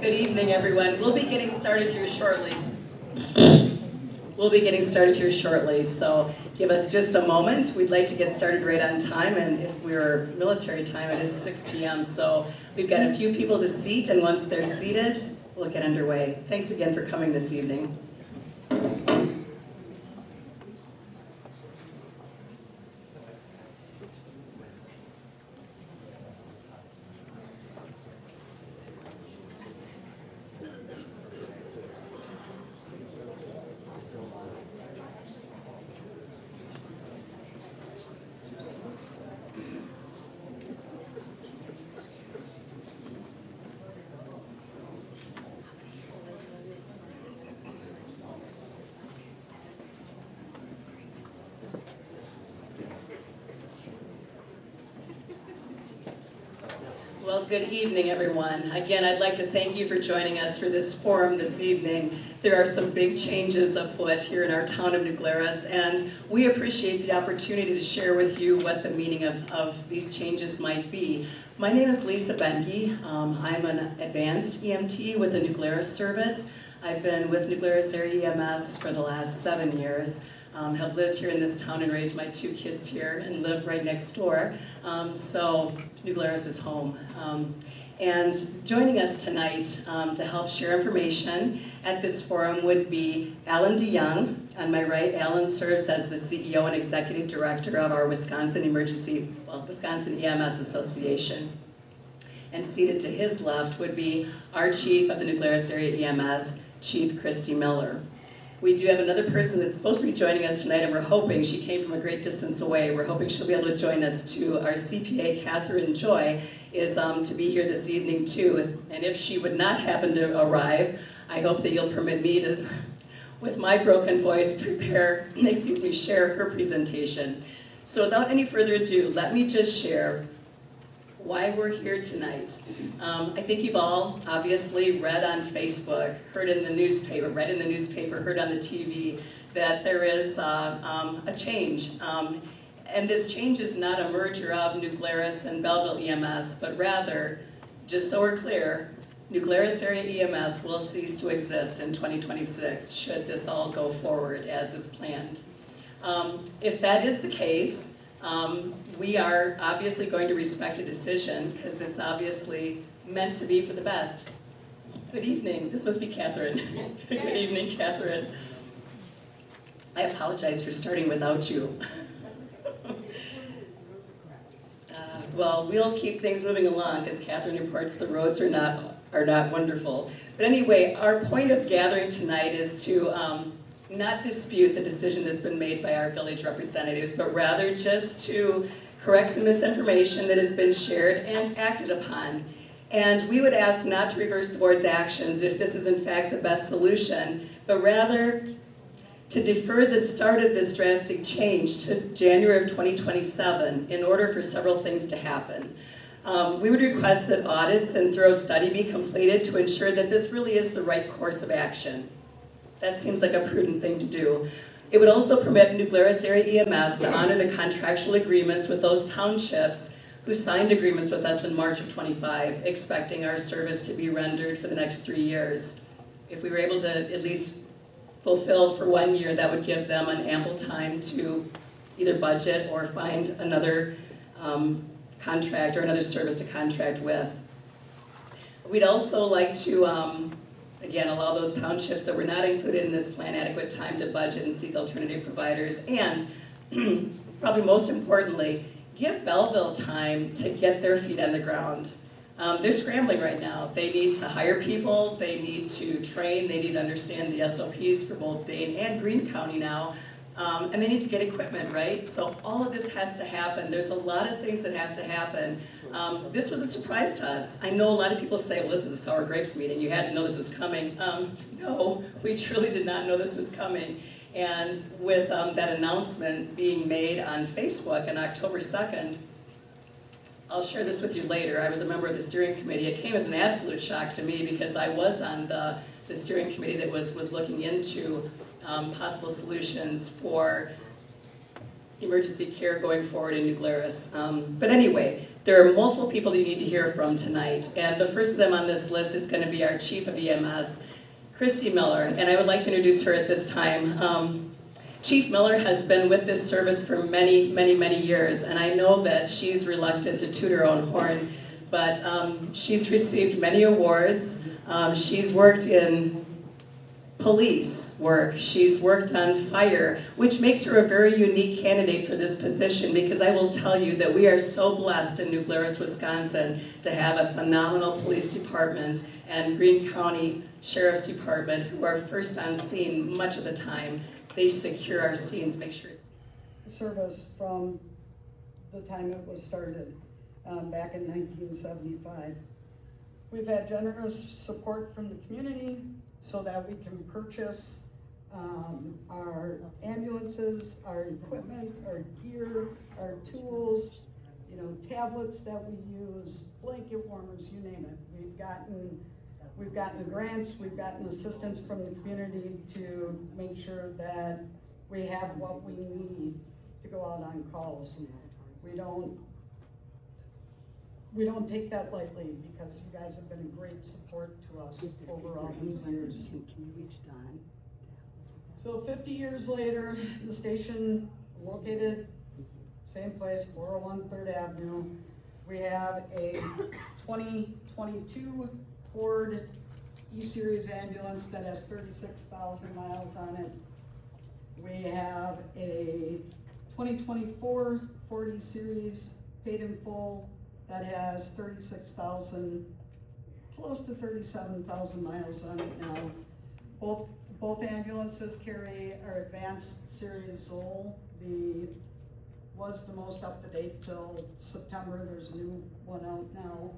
Good evening, everyone. We'll be getting started here shortly. So give us just a moment. We'd like to get started right on time, and if we're military time, it is 6 p.m. So we've got a few people to seat, and once they're seated, we'll get underway. Thanks again for coming this evening. Well, good evening, everyone. Again, I'd like to thank you for joining us for this forum this evening. There are some big changes afoot here in our town of New Glarus, and we appreciate the opportunity to share with you what the meaning of these changes might be. My name is Lisa Benke. I'm an advanced EMT with the New Glarus service. I've been with New Glarus Area EMS for the last 7 years. Have lived here in this town and raised my 2 kids here and live right next door. So New Glarus is home. And joining us tonight to help share information at this forum would be Alan DeYoung. On my right, Alan serves as the CEO and Executive Director of our Wisconsin EMS Association. And seated to his left would be our Chief of the New Glarus Area EMS, Chief Christy Miller. We do have another person that's supposed to be joining us tonight, and we're hoping, she came from a great distance away, we're hoping she'll be able to join us too. Our CPA, Catherine Joy, is to be here this evening too. And if she would not happen to arrive, I hope that you'll permit me to, with my broken voice, share her presentation. So without any further ado, let me just share why we're here tonight. I think you've all obviously read on Facebook, read in the newspaper, heard on the TV, that there is a change. And this change is not a merger of New Glarus and Belleville EMS, but rather, just so we're clear, New Glarus Area EMS will cease to exist in 2026, should this all go forward as is planned. If that is the case, we are obviously going to respect a decision because it's obviously meant to be for the best. Good evening. This must be Catherine. Good evening, Catherine. I apologize for starting without you. Well, we'll keep things moving along because Catherine reports the roads are not wonderful. But anyway, our point of gathering tonight is to not dispute the decision that's been made by our village representatives, but rather just to correct some misinformation that has been shared and acted upon. And we would ask not to reverse the board's actions if this is in fact the best solution, but rather to defer the start of this drastic change to January of 2027 in order for several things to happen. We would request that audits and thorough study be completed to ensure that this really is the right course of action. That seems like a prudent thing to do. It would also permit New Glarus Area EMS to honor the contractual agreements with those townships who signed agreements with us in March of 25, expecting our service to be rendered for the next 3 years. If we were able to at least fulfill for 1 year, that would give them an ample time to either budget or find another contract or another service to contract with. We'd also like to again, allow those townships that were not included in this plan adequate time to budget and seek alternative providers, and probably most importantly, give Belleville time to get their feet on the ground. They're scrambling right now. They need to hire people, they need to train, they need to understand the SOPs for both Dane and Greene County now, and they need to get equipment, right? So all of this has to happen. There's a lot of things that have to happen. This was a surprise to us. I know a lot of people say, well, this is a sour grapes meeting. You had to know this was coming. No, we truly did not know this was coming. And with that announcement being made on Facebook on October 2nd, I'll share this with you later. I was a member of the steering committee. It came as an absolute shock to me because I was on the steering committee that was looking into possible solutions for emergency care going forward in New Glarus. But anyway, there are multiple people that you need to hear from tonight, and the first of them on this list is going to be our Chief of EMS, Christy Miller, and I would like to introduce her at this time. Chief Miller has been with this service for many, many, many years, and I know that she's reluctant to toot her own horn, but she's received many awards. She's worked in police work, she's worked on fire, which makes her a very unique candidate for this position, because I will tell you that we are so blessed in New Glarus, Wisconsin to have a phenomenal police department and Greene County Sheriff's Department who are first on scene much of the time. They secure our scenes, make sure. Service from the time it was started back in 1975. We've had generous support from the community so that we can purchase our ambulances, our equipment, our gear, our tools, tablets that we use, blanket warmers, you name it. We've gotten grants, we've gotten assistance from the community to make sure that we have what we need to go out on calls. We don't take that lightly, because you guys have been a great support to us over all these years. Can you reach Don? So 50 years later, the station located same place, 401 3rd Avenue. We have a 2022 Ford E-Series ambulance that has 36,000 miles on it. We have a 2024 Ford E-Series paid in full that has 36,000, close to 37,000 miles on it now. Both ambulances carry our advanced series Zoll. Was the most up to date till September. There's a new one out now.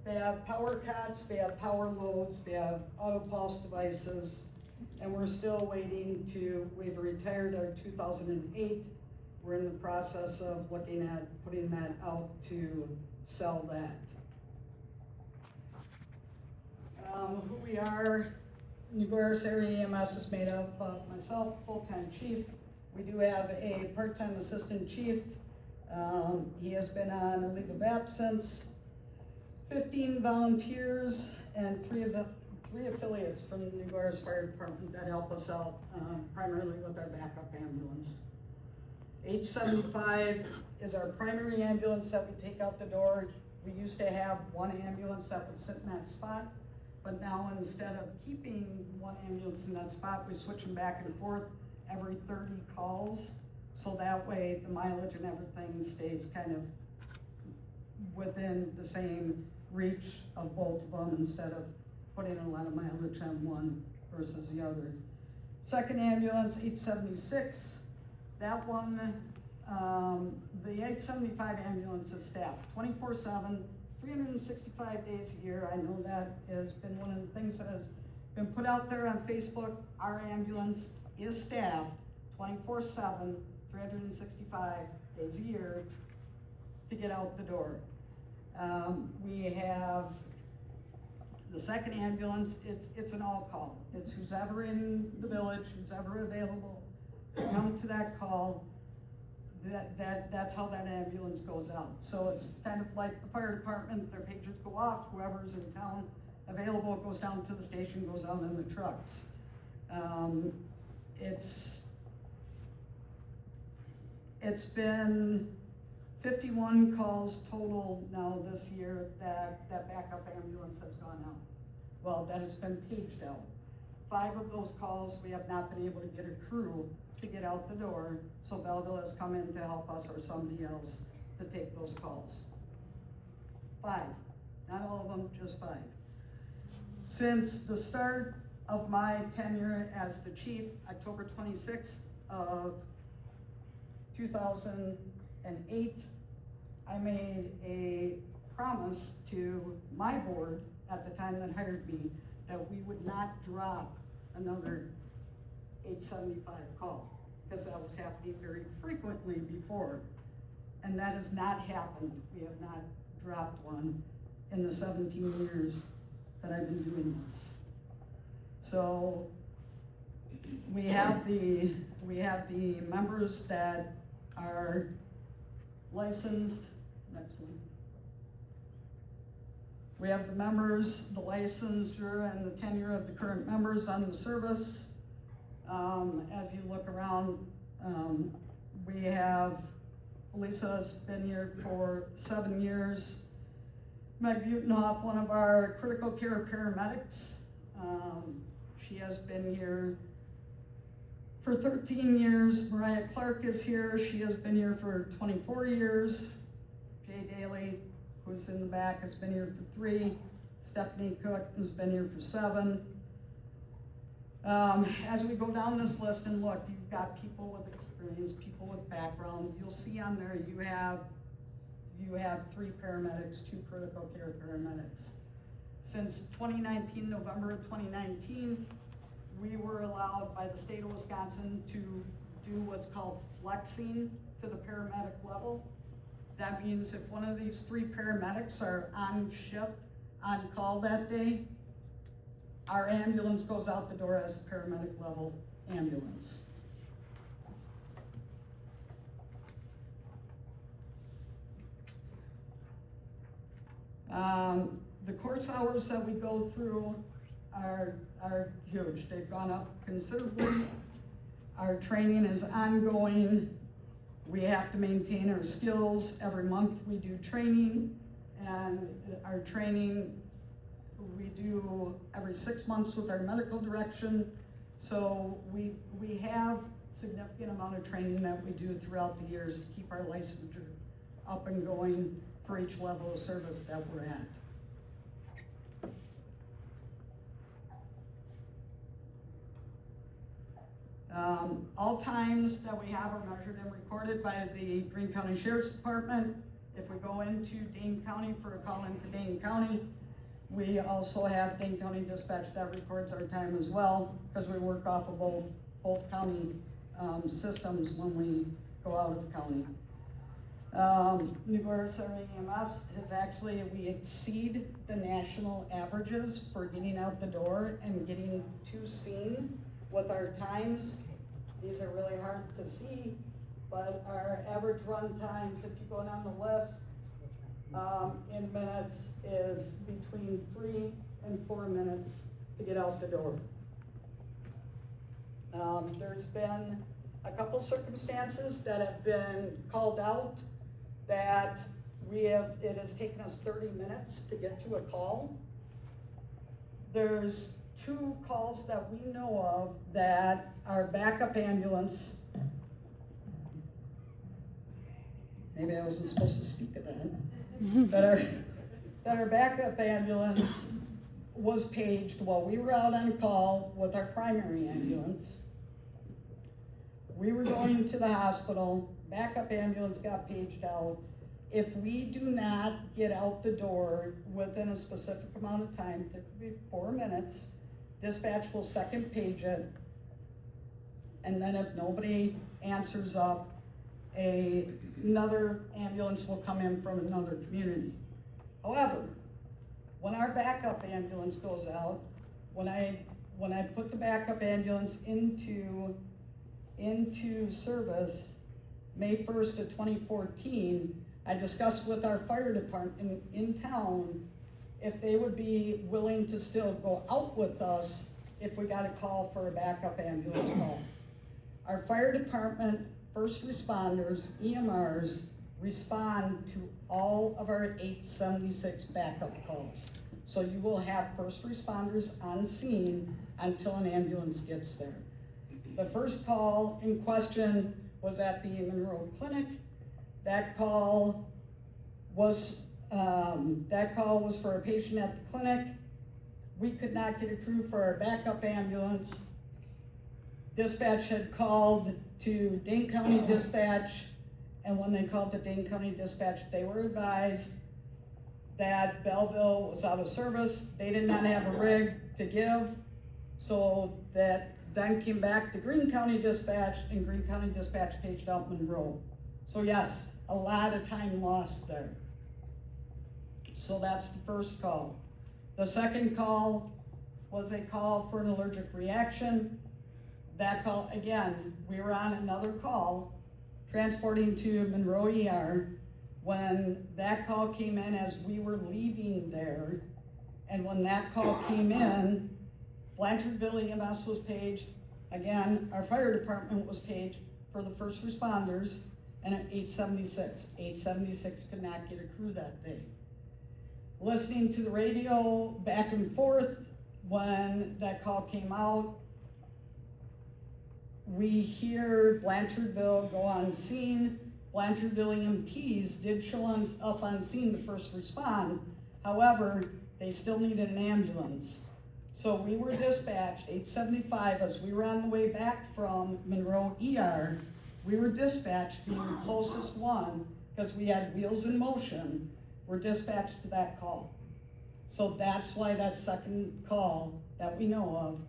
They have power cots, they have power loads, they have auto pulse devices, and we're still waiting we've retired our 2008. We're in the process of looking at putting that out to sell that. Who we are, New Glarus Area EMS is made up of myself, full-time chief. We do have a part-time assistant chief. He has been on a leave of absence, 15 volunteers, and three affiliates from the New Glarus Fire Department that help us out, primarily with our backup ambulance. H75 is our primary ambulance that we take out the door. We used to have one ambulance that would sit in that spot, but now instead of keeping one ambulance in that spot, we switch them back and forth every 30 calls. So that way the mileage and everything stays kind of within the same reach of both of them, instead of putting a lot of mileage on one versus the other. Second ambulance, 876. That one, the 875 ambulance is staffed 24/7, 365 days a year. I know that has been one of the things that has been put out there on Facebook. Our ambulance is staffed 24/7, 365 days a year to get out the door. We have the second ambulance. It's an all call. It's who's ever in the village, who's ever available, come to that call. That's how that ambulance goes out. So it's kind of like the fire department. Their pagers go off. Whoever's in town available goes down to the station, goes out in the trucks. It's been 51 calls total now this year that backup ambulance has gone out. Well, that has been paged out. 5 of those calls we have not been able to get a crew to get out the door, so Belleville has come in to help us, or somebody else, to take those calls. 5, not all of them, just 5. Since the start of my tenure as the chief, October 26th of 2008, I made a promise to my board at the time that hired me that we would not drop another 875 call, because that was happening very frequently before, and that has not happened. We have not dropped one in the 17 years that I've been doing this. So we have the members that are licensed. Next one. We have the members, the licensure, and the tenure of the current members on the service. As you look around, we have Lisa's been here for 7 years. Meg Butenhoff, one of our critical care paramedics. She has been here for 13 years. Mariah Clark is here. She has been here for 24 years. Jay Daly, who's in the back, has been here for 3. Stephanie Cook has been here for 7. As we go down this list and look, you've got people with experience, people with background. You'll see on there you have 3 paramedics, 2 critical care paramedics. Since 2019, November of 2019, we were allowed by the state of Wisconsin to do what's called flexing to the paramedic level. That means if one of these 3 paramedics are on shift, on call that day, our ambulance goes out the door as a paramedic level ambulance. The course hours that we go through are huge. They've gone up considerably. Our training is ongoing. We have to maintain our skills. Every month we do training, and our training we do every 6 months with our medical direction. So we have significant amount of training that we do throughout the years to keep our licensure up and going for each level of service that we're at. All times that we have are measured and recorded by the Greene County Sheriff's Department. If we go into Dane County for a call into Dane County, we also have Dane County Dispatch that records our time as well, because we work off of both county systems when we go out of county. New Glarus area EMS has actually, we exceed the national averages for getting out the door and getting to scene with our times. These are really hard to see, but our average run times, if you go down the list, in minutes is between 3 and 4 minutes to get out the door. There's been a couple circumstances that have been called out that it has taken us 30 minutes to get to a call. There's 2 calls that we know of that our backup ambulance, maybe I wasn't supposed to speak of that, that our backup ambulance was paged while we were out on call with our primary ambulance. We were going to the hospital, backup ambulance got paged out. If we do not get out the door within a specific amount of time, typically 4 minutes, dispatch will second page it, and then if nobody answers up, another ambulance will come in from another community. However, when our backup ambulance goes out, when I put the backup ambulance into service, May 1st of 2014, I discussed with our fire department in town if they would be willing to still go out with us if we got a call for a backup ambulance call. Our fire department, first responders, EMRs, respond to all of our 876 backup calls. So you will have first responders on scene until an ambulance gets there. The first call in question was at the Monroe Clinic. That call was for a patient at the clinic. We could not get a crew for our backup ambulance. Dispatch had called to Dane County Dispatch, and when they called to Dane County Dispatch, they were advised that Belleville was out of service. They did not have a rig to give, so that then came back to Greene County Dispatch, and Greene County Dispatch paged out Monroe. So yes, a lot of time lost there. So that's the first call. The second call was a call for an allergic reaction. That call, again, we were on another call, transporting to Monroe ER. When that call came in as we were leaving there, and when that call came in, Blanchardville EMS was paged. Again, our fire department was paged for the first responders, and at 876. 876 could not get a crew that day. Listening to the radio back and forth when that call came out, we hear Blanchardville go on scene. Blanchardville EMTs did show up on scene to first respond. However, they still needed an ambulance. So we were dispatched, 875, as we were on the way back from Monroe ER, we were dispatched, being the closest one, because we had wheels in motion, were dispatched to that call. So that's why that second call that we know of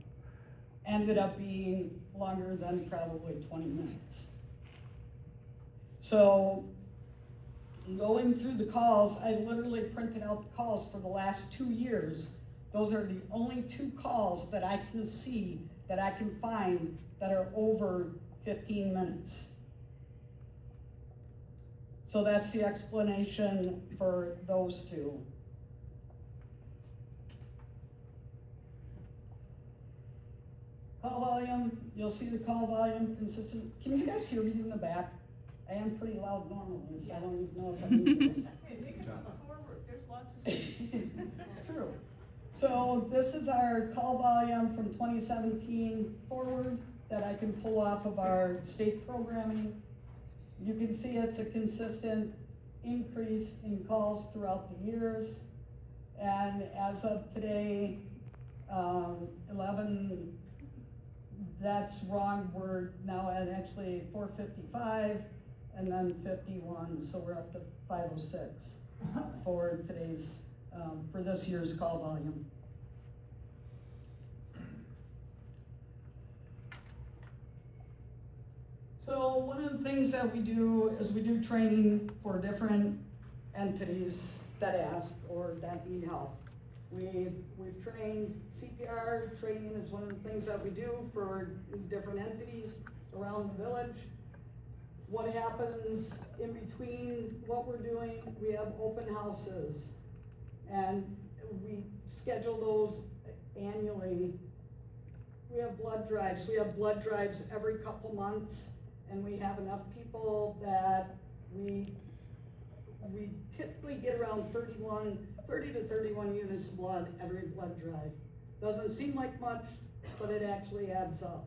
ended up being longer than probably 20 minutes. So going through the calls, I literally printed out the calls for the last 2 years. Those are the only 2 calls that I can see, that I can find, that are over 15 minutes. So that's the explanation for those 2. Call volume, you'll see the call volume consistent. Can you guys hear me in the back? I am pretty loud normally, so I don't even know if I need this. Hey, make it forward, there's lots of seats. True. So this is our call volume from 2017 forward that I can pull off of our state programming. You can see it's a consistent increase in calls throughout the years. And as of today, 11, that's wrong, we're now at actually 455 and then 51, so we're up to 506 for today's, for this year's call volume. So one of the things that we do is we do training for different entities that ask or that need help. We've trained, CPR training is one of the things that we do for these different entities around the village. What happens in between what we're doing, we have open houses, and we schedule those annually. We have blood drives. We have blood drives every couple months, and we have enough people that we typically get around 30 to 31 units of blood every blood drive. Doesn't seem like much, but it actually adds up.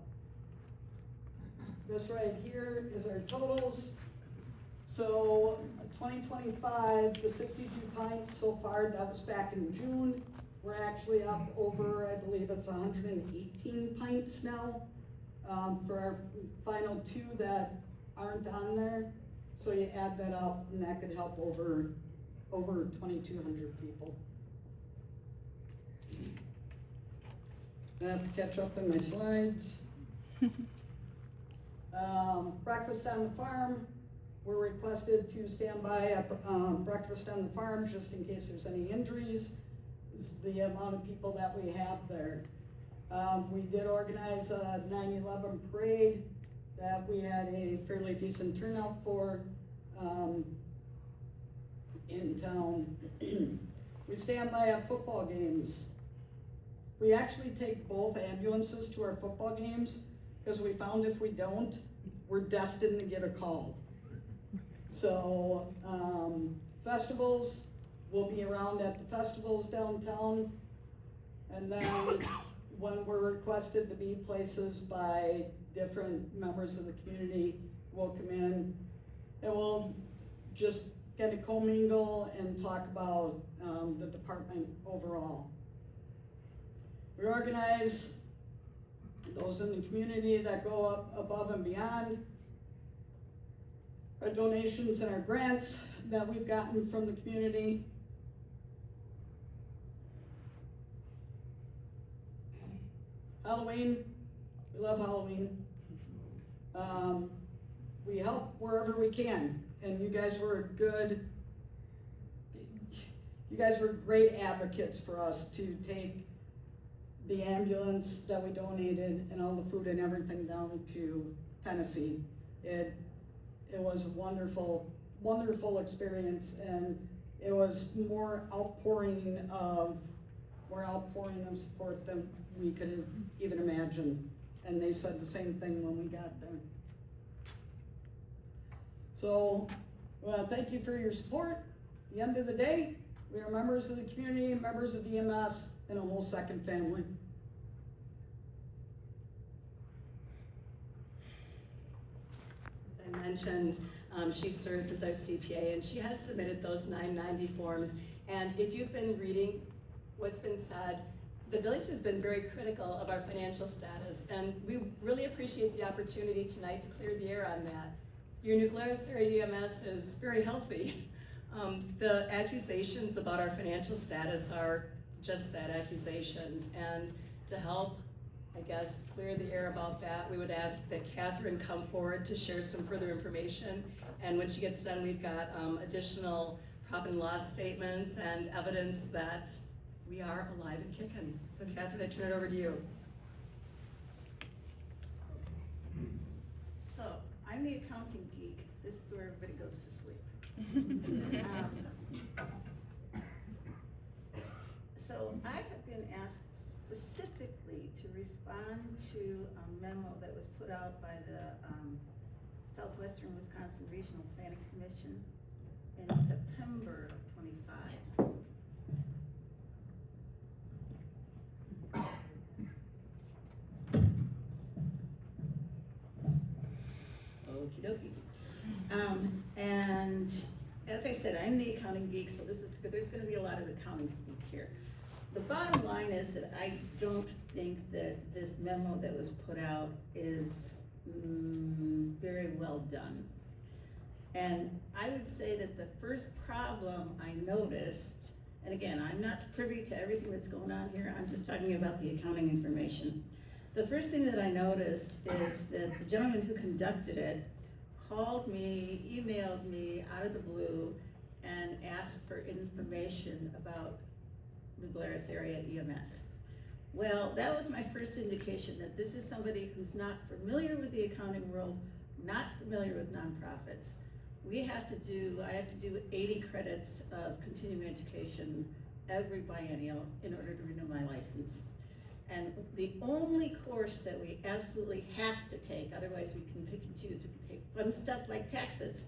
This right here is our totals. So 2025, the 62 pints so far, that was back in June. We're actually up over, I believe it's 118 pints now for our final 2 that aren't on there. So you add that up, and that could help over 2,200 people. I have to catch up in my slides. Breakfast on the farm, we're requested to stand by at breakfast on the farm just in case there's any injuries. This is the amount of people that we have there. We did organize a 9/11 parade that we had a fairly decent turnout for in town. We stand by at football games. We actually take both ambulances to our football games because we found if we don't, we're destined to get a call. So festivals, we'll be around at the festivals downtown. And then when we're requested to be places by different members of the community, we'll come in and we'll just kind of commingle and talk about the department overall. We organize those in the community that go up above and beyond. Our donations and our grants that we've gotten from the community. Halloween, we love Halloween. We help wherever we can, and you guys were great advocates for us to take the ambulance that we donated and all the food and everything down to Tennessee. It was a wonderful wonderful experience, and it was more outpouring of support than we could even imagine. And they said the same thing when we got there. So, well, thank you for your support. At the end of the day, we are members of the community, members of EMS, and a whole second family. As I mentioned, she serves as our CPA, and she has submitted those 990 forms. And if you've been reading what's been said, the village has been very critical of our financial status, and we really appreciate the opportunity tonight to clear the air on that. Your New Glarus area EMS is very healthy. The accusations about our financial status are just that, accusations. And to help, I guess, clear the air about that, we would ask that Catherine come forward to share some further information. And when she gets done, we've got additional profit and loss statements and evidence that we are alive and kicking. So Catherine, I turn it over to you. So, I'm the accounting geek. This is where everybody goes to sleep. So I have been asked specifically to respond to a memo that was put out by the Southwestern Wisconsin Regional Planning Commission in September of '25. Okie dokie. And as I said, I'm the accounting geek, so there's gonna be a lot of accounting speak here. The bottom line is that I don't think that this memo that was put out is very well done. And I would say that the first problem I noticed, and again, I'm not privy to everything that's going on here, I'm just talking about the accounting information. The first thing that I noticed is that the gentleman who conducted it called me, emailed me out of the blue, and asked for information about New Glarus area EMS. Well, that was my first indication that this is somebody who's not familiar with the accounting world, not familiar with nonprofits. I have to do 80 credits of continuing education every biennial in order to renew my license. And the only course that we absolutely have to take, otherwise we can pick and choose, we can take fun stuff like taxes,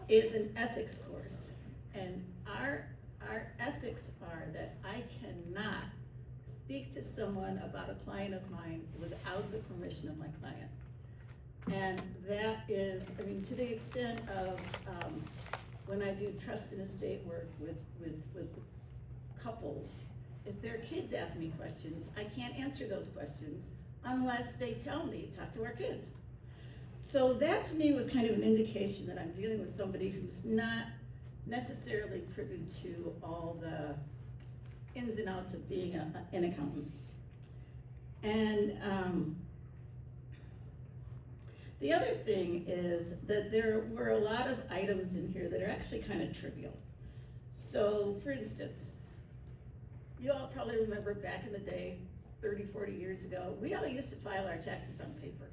is an ethics course. And our ethics are that I cannot speak to someone about a client of mine without the permission of my client. And that is, I mean, to the extent of when I do trust and estate work with couples, if their kids ask me questions, I can't answer those questions unless they tell me, talk to our kids. So that to me was kind of an indication that I'm dealing with somebody who's not necessarily privy to all the ins and outs of being an accountant. And the other thing is that there were a lot of items in here that are actually kind of trivial. So for instance, you all probably remember back in the day, 30, 40 years ago, we all used to file our taxes on paper.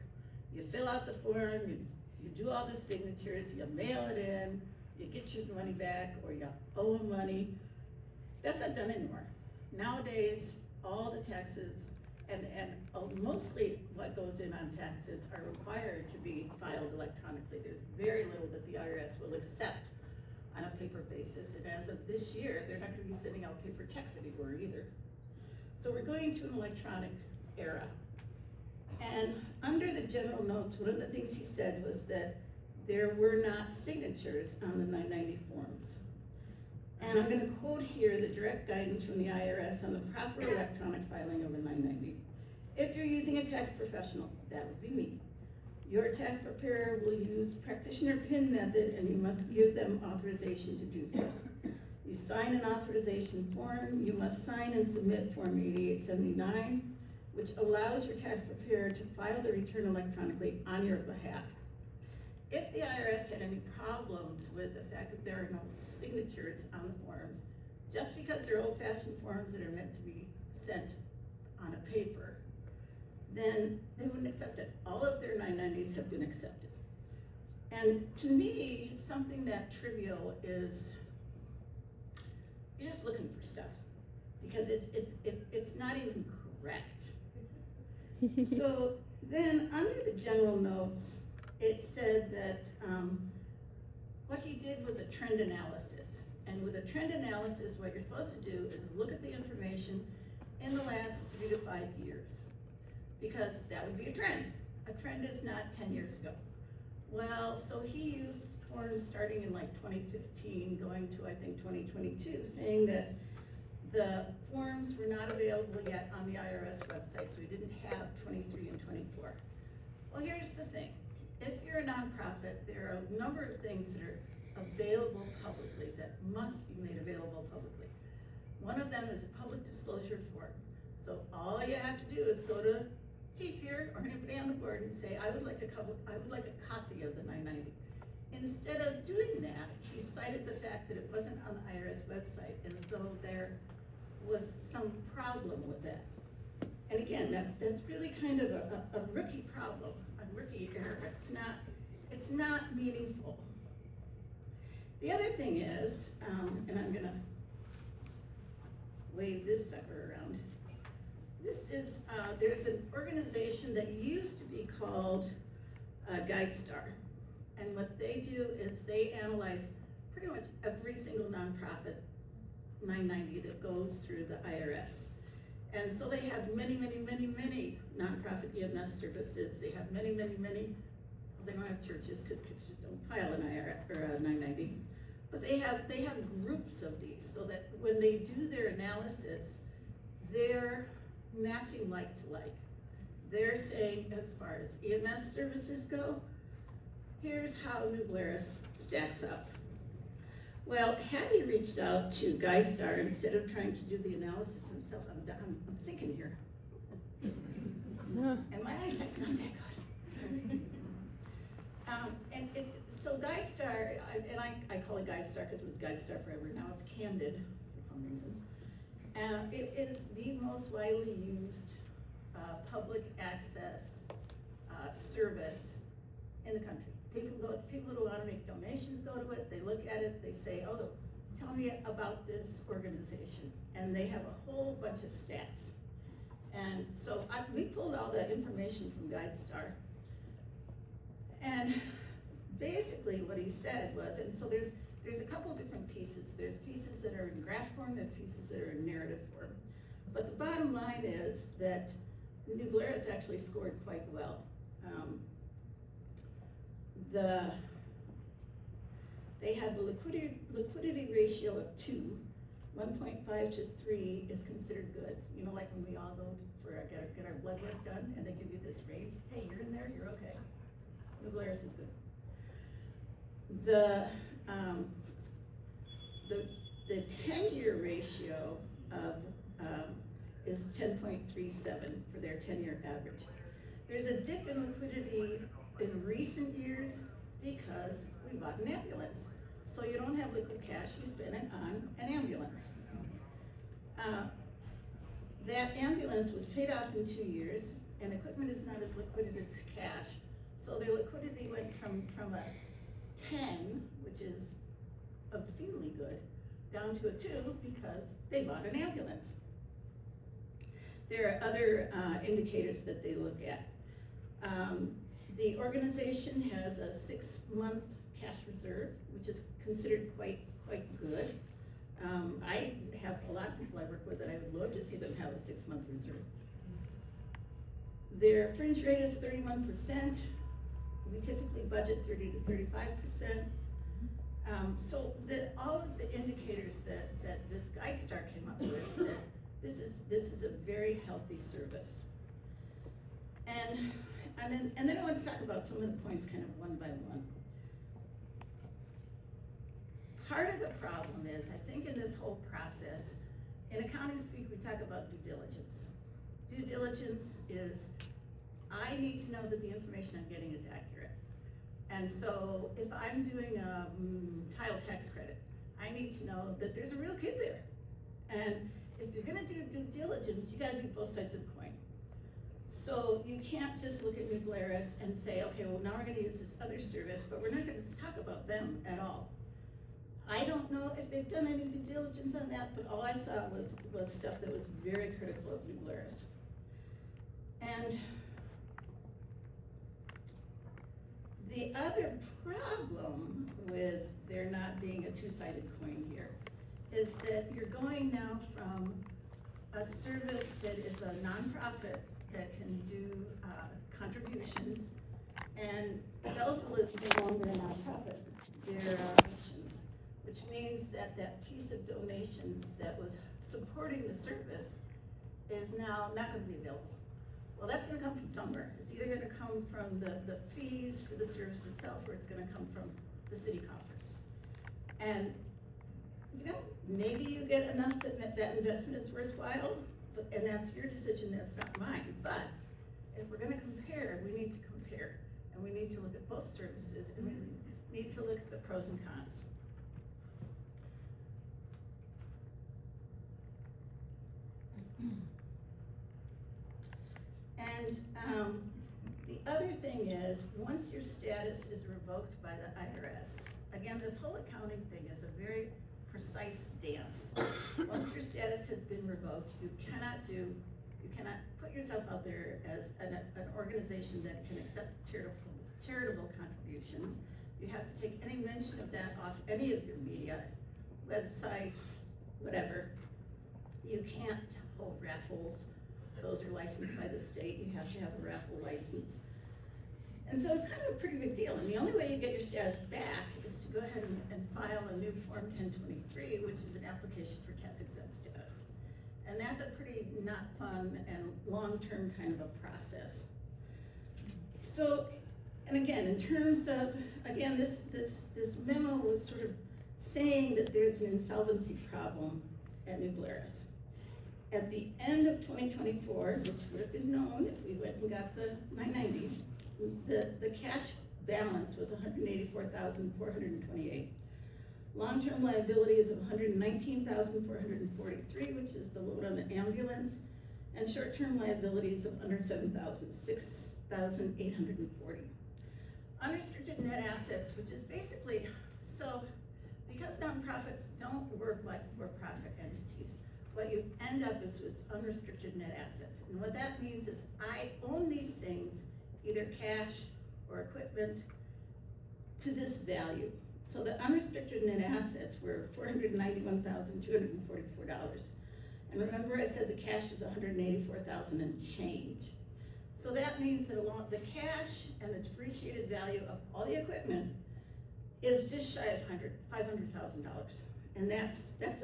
You fill out the form, you do all the signatures, you mail it in, you get your money back, or you owe them money. That's not done anymore. Nowadays, all the taxes, and mostly what goes in on taxes are required to be filed electronically. There's very little that the IRS will accept on a paper basis, and as of this year, they're not gonna be sending out paper checks anymore either. So we're going to an electronic era. And under the general notes, one of the things he said was that there were not signatures on the 990 forms. And I'm gonna quote here the direct guidance from the IRS on the proper electronic filing of a 990. If you're using a tax professional, that would be me. Your tax preparer will use practitioner PIN method and you must give them authorization to do so. You sign an authorization form, you must sign and submit Form 8879, which allows your tax preparer to file the return electronically on your behalf. If the IRS had any problems with the fact that there are no signatures on the forms, just because they're old-fashioned forms that are meant to be sent on a paper, then they wouldn't accept it. All of their 990s have been accepted. And to me, something that trivial is, you're just looking for stuff, because it's not even correct. So then, under the general notes, it said that what he did was a trend analysis. And with a trend analysis, what you're supposed to do is look at the information in the last 3 to 5 years, because that would be a trend. A trend is not 10 years ago. Well, so he used forms starting in like 2015, going to I think 2022, saying that the forms were not available yet on the IRS website, so we didn't have 23 and 24. Well, here's the thing. If you're a nonprofit, there are a number of things that are available publicly, that must be made available publicly. One of them is a public disclosure form. So all you have to do is go to Chief here or anybody on the board and say, I would like a copy of the 990. Instead of doing that, he cited the fact that it wasn't on the IRS website, as though there was some problem with that. And again, that's really kind of a rookie problem, a rookie error. It's not meaningful. The other thing is, and I'm gonna wave this sucker around. This is, there's an organization that used to be called GuideStar. And what they do is they analyze pretty much every single nonprofit 990 that goes through the IRS. And so they have many nonprofit EMS services. They have many, they don't have churches, because churches don't file an IRS or a 990. But they have groups of these, so that when they do their analysis, they're matching like to like. They're saying, as far as EMS services go, here's how New Glarus stacks up. Well, had he reached out to GuideStar instead of trying to do the analysis himself, I'm thinking here. And my eyesight's not that good. So GuideStar, and I call it GuideStar because it was GuideStar forever, now it's Candid for some reason. It is the most widely used public access service in the country. People who want to make donations go to it, they look at it, they say, oh, tell me about this organization. And they have a whole bunch of stats. And so we pulled all that information from GuideStar. And basically what he said was, and so there's a couple of different pieces. There's pieces that are in graph form, there's pieces that are in narrative form. But the bottom line is that New Glarus actually scored quite well. They have a liquidity ratio of 2, 1.5 to 3 is considered good. You know, like when we all go for get our blood work done, and they give you this range. Hey, you're in there, you're okay. New Glarus is good. The 10-year ratio is 10.37 for their 10-year average. There's a dip in liquidity in recent years because we bought an ambulance. So you don't have liquid cash, you spend it on an ambulance. That ambulance was paid off in 2 years, and equipment is not as liquid as cash. So their liquidity went from a 10, which is obscenely good, down to a 2 because they bought an ambulance. There are other indicators that they look at. The organization has a 6-month cash reserve, which is considered quite good. I have a lot of people I work with that I would love to see them have a 6-month reserve. Their fringe rate is 31%. We typically budget 30 to 35%. So all of the indicators that this GuideStar came up with said this is a very healthy service. And then I want to talk about some of the points kind of one by one. Part of the problem is, I think in this whole process, in accounting speak, we talk about due diligence. Due diligence is, I need to know that the information I'm getting is accurate. And so if I'm doing a tile tax credit, I need to know that there's a real kid there. And if you're gonna do due diligence, you gotta do both sides of the coin. So you can't just look at New Glarus and say, okay, well, now we're gonna use this other service, but we're not gonna talk about them at all. I don't know if they've done any due diligence on that, but all I saw was stuff that was very critical of New Glarus. And the other problem with there not being a two-sided coin here is that you're going now from a service that is a nonprofit that can do contributions, and Belleville is no longer a nonprofit. They're options, which means that that piece of donations that was supporting the service is now not going to be available. Well, that's going to come from somewhere. It's either going to come from the fees for the service itself, or it's going to come from the city coffers. And you know, maybe you get enough that investment is worthwhile, and that's your decision, that's not mine. But if we're gonna compare, we need to compare, and we need to look at both services, and we need to look at the pros and cons. And the other thing is, once your status is revoked by the IRS, again, this whole accounting thing is a very precise dance. Once your status has been revoked, you cannot put yourself out there as an organization that can accept charitable contributions. You have to take any mention of that off any of your media, websites, whatever. You can't hold raffles. Those are licensed by the state. You have to have a raffle license. And so it's kind of a pretty big deal. And the only way you get your status back is to go ahead and file a new Form 1023, which is an application for tax-exempt status. And that's a pretty not fun and long-term kind of a process. So, and again, in terms of, again, this memo was sort of saying that there's an insolvency problem at New Glarus. At the end of 2024, which would have been known if we went and got the 990s, the cash balance was $184,428. Long-term liabilities of $119,443, which is the load on the ambulance, and short-term liabilities of under $7,000, $6,840. Unrestricted net assets, which is basically, so because nonprofits don't work like for-profit entities, what you end up is with unrestricted net assets. And what that means is I own these things, either cash or equipment, to this value. So the unrestricted net assets were $491,244. And remember I said the cash was $184,000 and change. So that means that along the cash and the depreciated value of all the equipment is just shy of $500,000. And that's a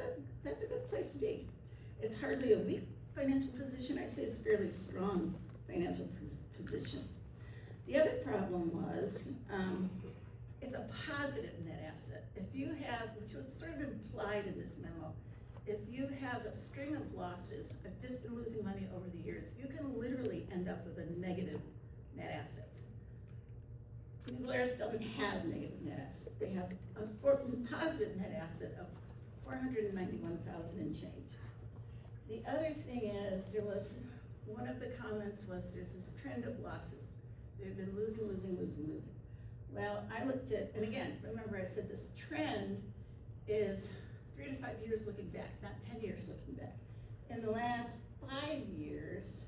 good place to be. It's hardly a weak financial position. I'd say it's a fairly strong financial position. The other problem was, it's a positive net asset. If you have, which was sort of implied in this memo, if you have a string of losses, I've just been losing money over the years, you can literally end up with a negative net assets. New Glarus doesn't have negative net assets. They have a positive net asset of $491,000 and change. The other thing is, one of the comments was there's this trend of losses. They've been losing. Well, I looked at, and again, remember I said this trend is 3 to 5 years looking back, not 10 years looking back. In the last 5 years,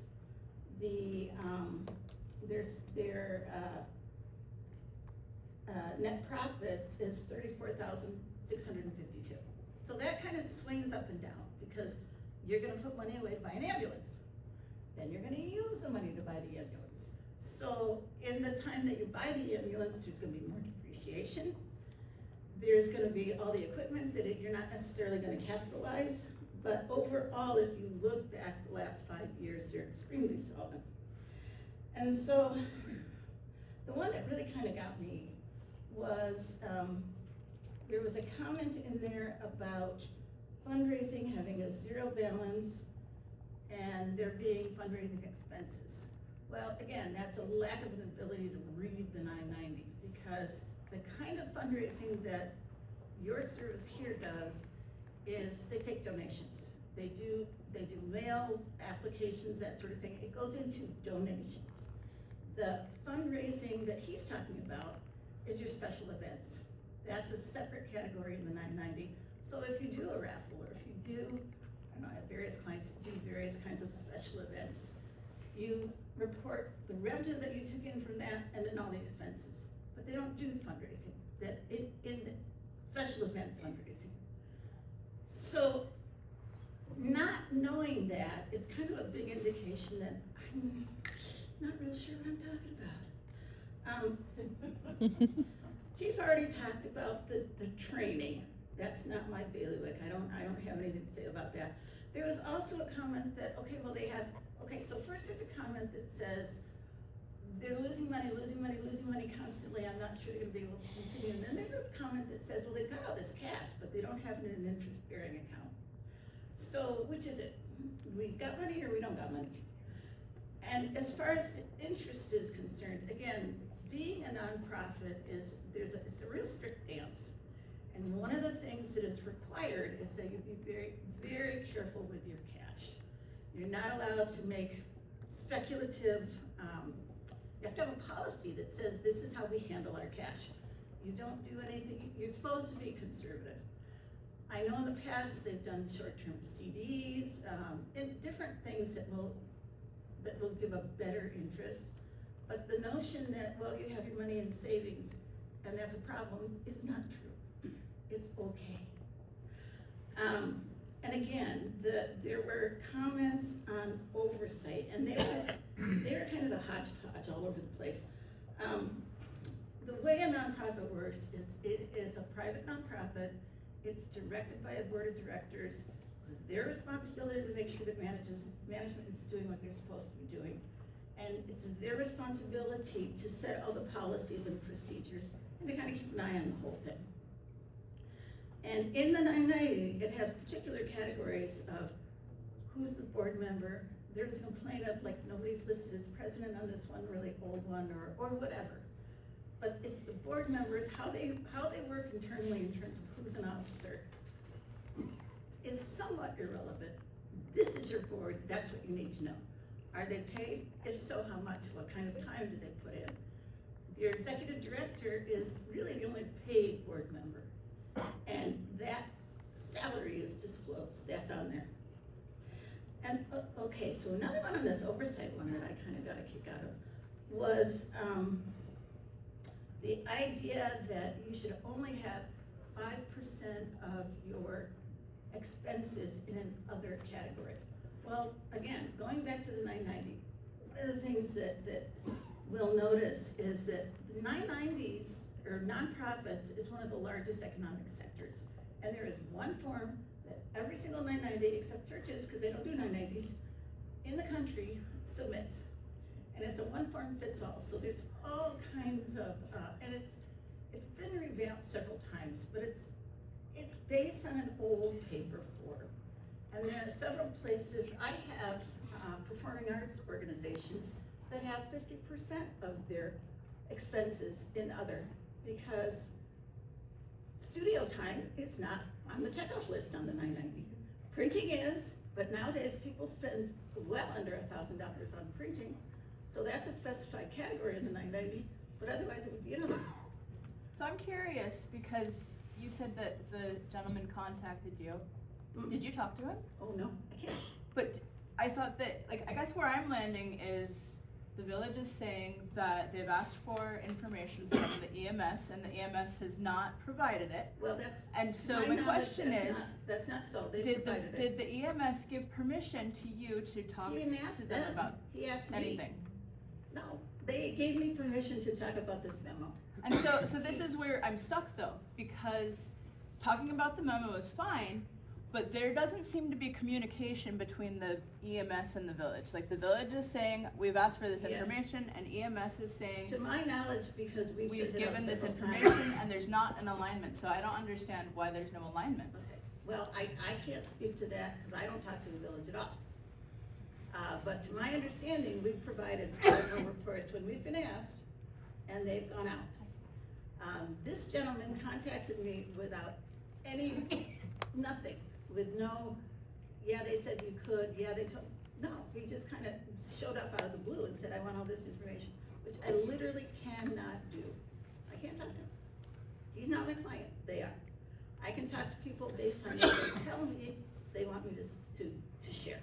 their net profit is $34,652. So that kind of swings up and down because you're gonna put money away to buy an ambulance. Then you're gonna use the money to buy the ambulance. So in the time that you buy the ambulance, there's gonna be more depreciation. There's gonna be all the equipment that you're not necessarily gonna capitalize. But overall, if you look back the last 5 years, they're extremely solvent. And so the one that really kind of got me was, there was a comment in there about fundraising having a zero balance and there being fundraising expenses. Well, again, that's a lack of an ability to read the 990 because the kind of fundraising that your service here does is they take donations. they do mail applications, that sort of thing. It goes into donations. The fundraising that he's talking about is your special events. That's a separate category in the 990. So if you do a raffle, or if you do, I don't know, I have various clients who do various kinds of special events, you report the revenue that you took in from that and then all the expenses. But they don't do fundraising, that in the special event fundraising. So not knowing that is kind of a big indication that I'm not real sure what I'm talking about. Chief already talked about the training. That's not my bailiwick. I don't have anything to say about that. There was also a comment that, so first there's a comment that says, they're losing money constantly. I'm not sure they're gonna be able to continue. And then there's a comment that says, well, they've got all this cash, but they don't have it in an interest-bearing account. So, which is it? We got money or we don't got money? And as far as the interest is concerned, again, being a nonprofit it's a real strict dance. And one of the things that is required is that you be very, very careful with your cash. You're not allowed to make speculative, you have to have a policy that says this is how we handle our cash. You don't do anything, you're supposed to be conservative. I know in the past they've done short-term CDs, and different things that will give a better interest. But the notion that, well, you have your money in savings and that's a problem is not true. It's okay. And again, there were comments on oversight, and they were kind of a hodgepodge all over the place. The way a nonprofit works, it is a private nonprofit. It's directed by a board of directors. It's their responsibility to make sure that management is doing what they're supposed to be doing. And it's their responsibility to set all the policies and procedures and to kind of keep an eye on the whole thing. And in the 990, it has particular categories of who's the board member. There's a complaint of like nobody's listed as president on this one really old one or whatever. But it's the board members, how they work internally in terms of who's an officer is somewhat irrelevant. This is your board, that's what you need to know. Are they paid? If so, how much? What kind of time do they put in? Your executive director is really the only paid board member. And that salary is disclosed, that's on there. And okay, so another one on this oversight one that I kind of got a kick out of was the idea that you should only have 5% of your expenses in an other category. Well, again, going back to the 990, one of the things that we'll notice is that the 990s, or nonprofits, is one of the largest economic sectors. And there is one form that every single 990, except churches, because they don't do 990s, in the country submits. And it's a one form fits all. So there's all kinds of, and it's been revamped several times, but it's based on an old paper form. And there are several places, I have performing arts organizations that have 50% of their expenses in other, because studio time is not on the checkoff list on the 990. Printing is, but nowadays people spend well under $1,000 on printing, so that's a specified category in the 990, but otherwise it would be another. So I'm curious, because you said that the gentleman contacted you. Did you talk to him? Oh, no, I can't. But I thought that, like, I guess where I'm landing is the village is saying that they've asked for information from the EMS and the EMS has not provided it. Well, that's, And so my my knowledge, question is, that's not so, they did provided it. the EMS give permission to you to talk He didn't ask to them them, about he asked me. anything? No, they gave me permission to talk about this memo. And so this is where I'm stuck though, because talking about the memo is fine, but there doesn't seem to be communication between the EMS and the village. Like the village is saying, we've asked for this Yeah. information, and EMS is saying, To my knowledge, because we've we've sent it out given this several information, times. and there's not an alignment. So I don't understand why there's no alignment. Okay, well, I can't speak to that, because I don't talk to the village at all. But to my understanding, we've provided several reports when we've been asked, and they've gone out. This gentleman contacted me without any, nothing, with no yeah, they said you could, yeah, they told, no, he just kind of showed up out of the blue and said, I want all this information, which I literally cannot do. I can't talk to him. He's not my client, they are. I can talk to people based on what they tell me they want me to share.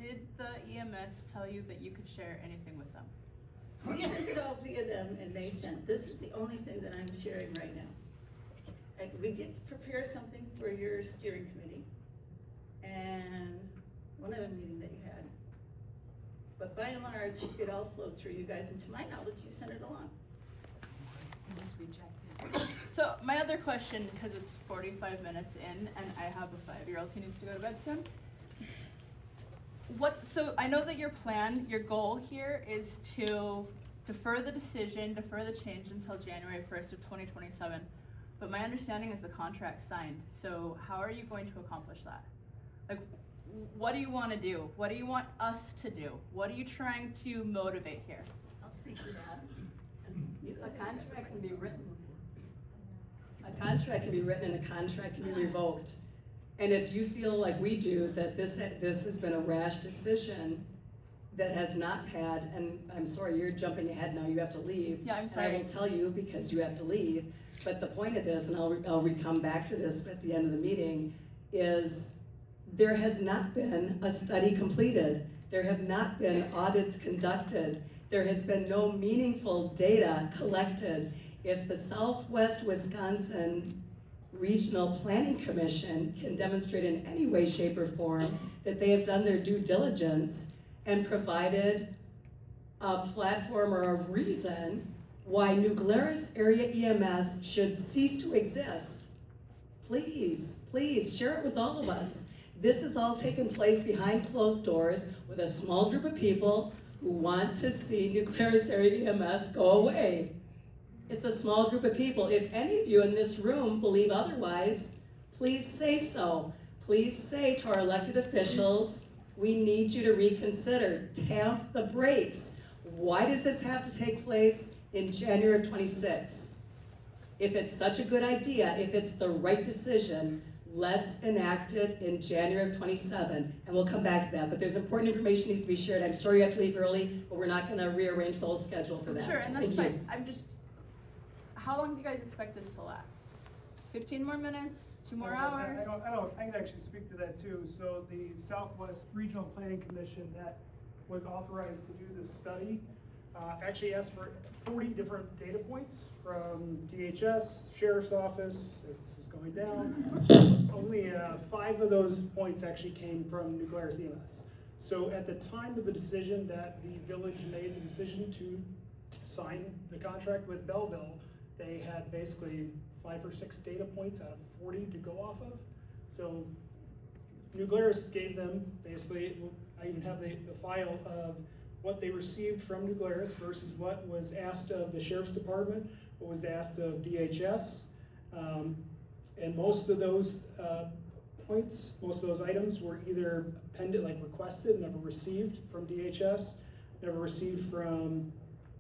Did the EMS tell you that you could share anything with them? We sent it all via them and they sent, this is the only thing that I'm sharing right now. And we did prepare something for your steering committee and one other meeting that you had. But by and large, it all flowed through you guys, and to my knowledge, you sent it along. Just rejected. So my other question, because it's 45 minutes in and I have a 5-year-old who needs to go to bed soon. So I know that your plan, your goal here is to defer the decision, defer the change until January 1st of 2027. But my understanding is the contract's signed. So how are you going to accomplish that? Like, what do you want to do? What do you want us to do? What are you trying to motivate here? I'll speak to that. A contract can be written. A contract can be written and a contract can be revoked. And if you feel like we do, that this has been a rash decision that has not had, and I'm sorry, you're jumping ahead now, you have to leave. Yeah, I'm sorry. And I will tell you because you have to leave, but the point of this, and I'll come back to this at the end of the meeting, is there has not been a study completed. There have not been audits conducted. There has been no meaningful data collected. If the Southwest Wisconsin Regional Planning Commission can demonstrate in any way, shape, or form that they have done their due diligence and provided a platform or a reason why New Glarus Area EMS should cease to exist, please, please share it with all of us. This has all taken place behind closed doors with a small group of people who want to see New Glarus Area EMS go away. It's a small group of people. If any of you in this room believe otherwise, please say so. Please say to our elected officials, we need you to reconsider. Tamp the brakes. Why does this have to take place in January of 26? If it's such a good idea, if it's the right decision, let's enact it in January of 27, and we'll come back to that. But there's important information needs to be shared. I'm sorry you have to leave early, but we're not going to rearrange the whole schedule for that. Sure, and that's Thank you. fine. I'm just, how long do you guys expect this to last? 15 more minutes? 2 more hours? I can actually speak to that too. So the Southwest Regional Planning Commission that was authorized to do this study actually asked for 40 different data points from DHS, Sheriff's Office, as this is going down. Only 5 of those points actually came from New Glarus EMS. So at the time of the decision that the village made the decision to sign the contract with Belleville, they had basically 5 or 6 data points out of 40 to go off of. So New Glarus gave them basically, I even have the file of what they received from New Glarus versus what was asked of the Sheriff's Department, what was asked of DHS. And most of those points, most of those items were either appended, like requested, never received from DHS, never received from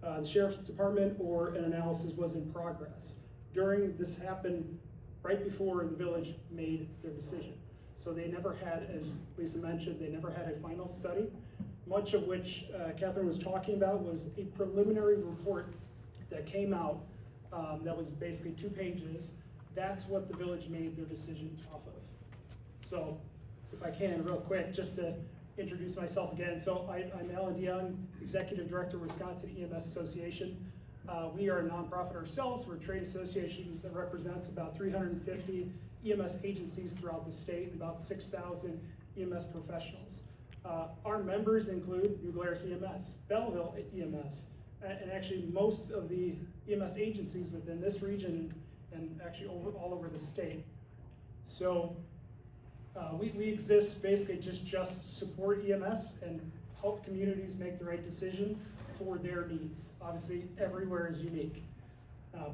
the Sheriff's Department, or an analysis was in progress. This happened right before the village made their decision. So they never had, as Lisa mentioned, they never had a final study, much of which Catherine was talking about was a preliminary report that came out that was basically 2 pages. That's what the village made their decision off of. So if I can, real quick, just to introduce myself again. So I'm Alan DeYoung, Executive Director, Wisconsin EMS Association. We are a nonprofit ourselves. We're a trade association that represents about 350 EMS agencies throughout the state and about 6,000 EMS professionals. Our members include New Glarus EMS, Belleville EMS, and actually most of the EMS agencies within this region and actually all over the state. So we exist basically just support EMS and help communities make the right decision for their needs. Obviously, everywhere is unique,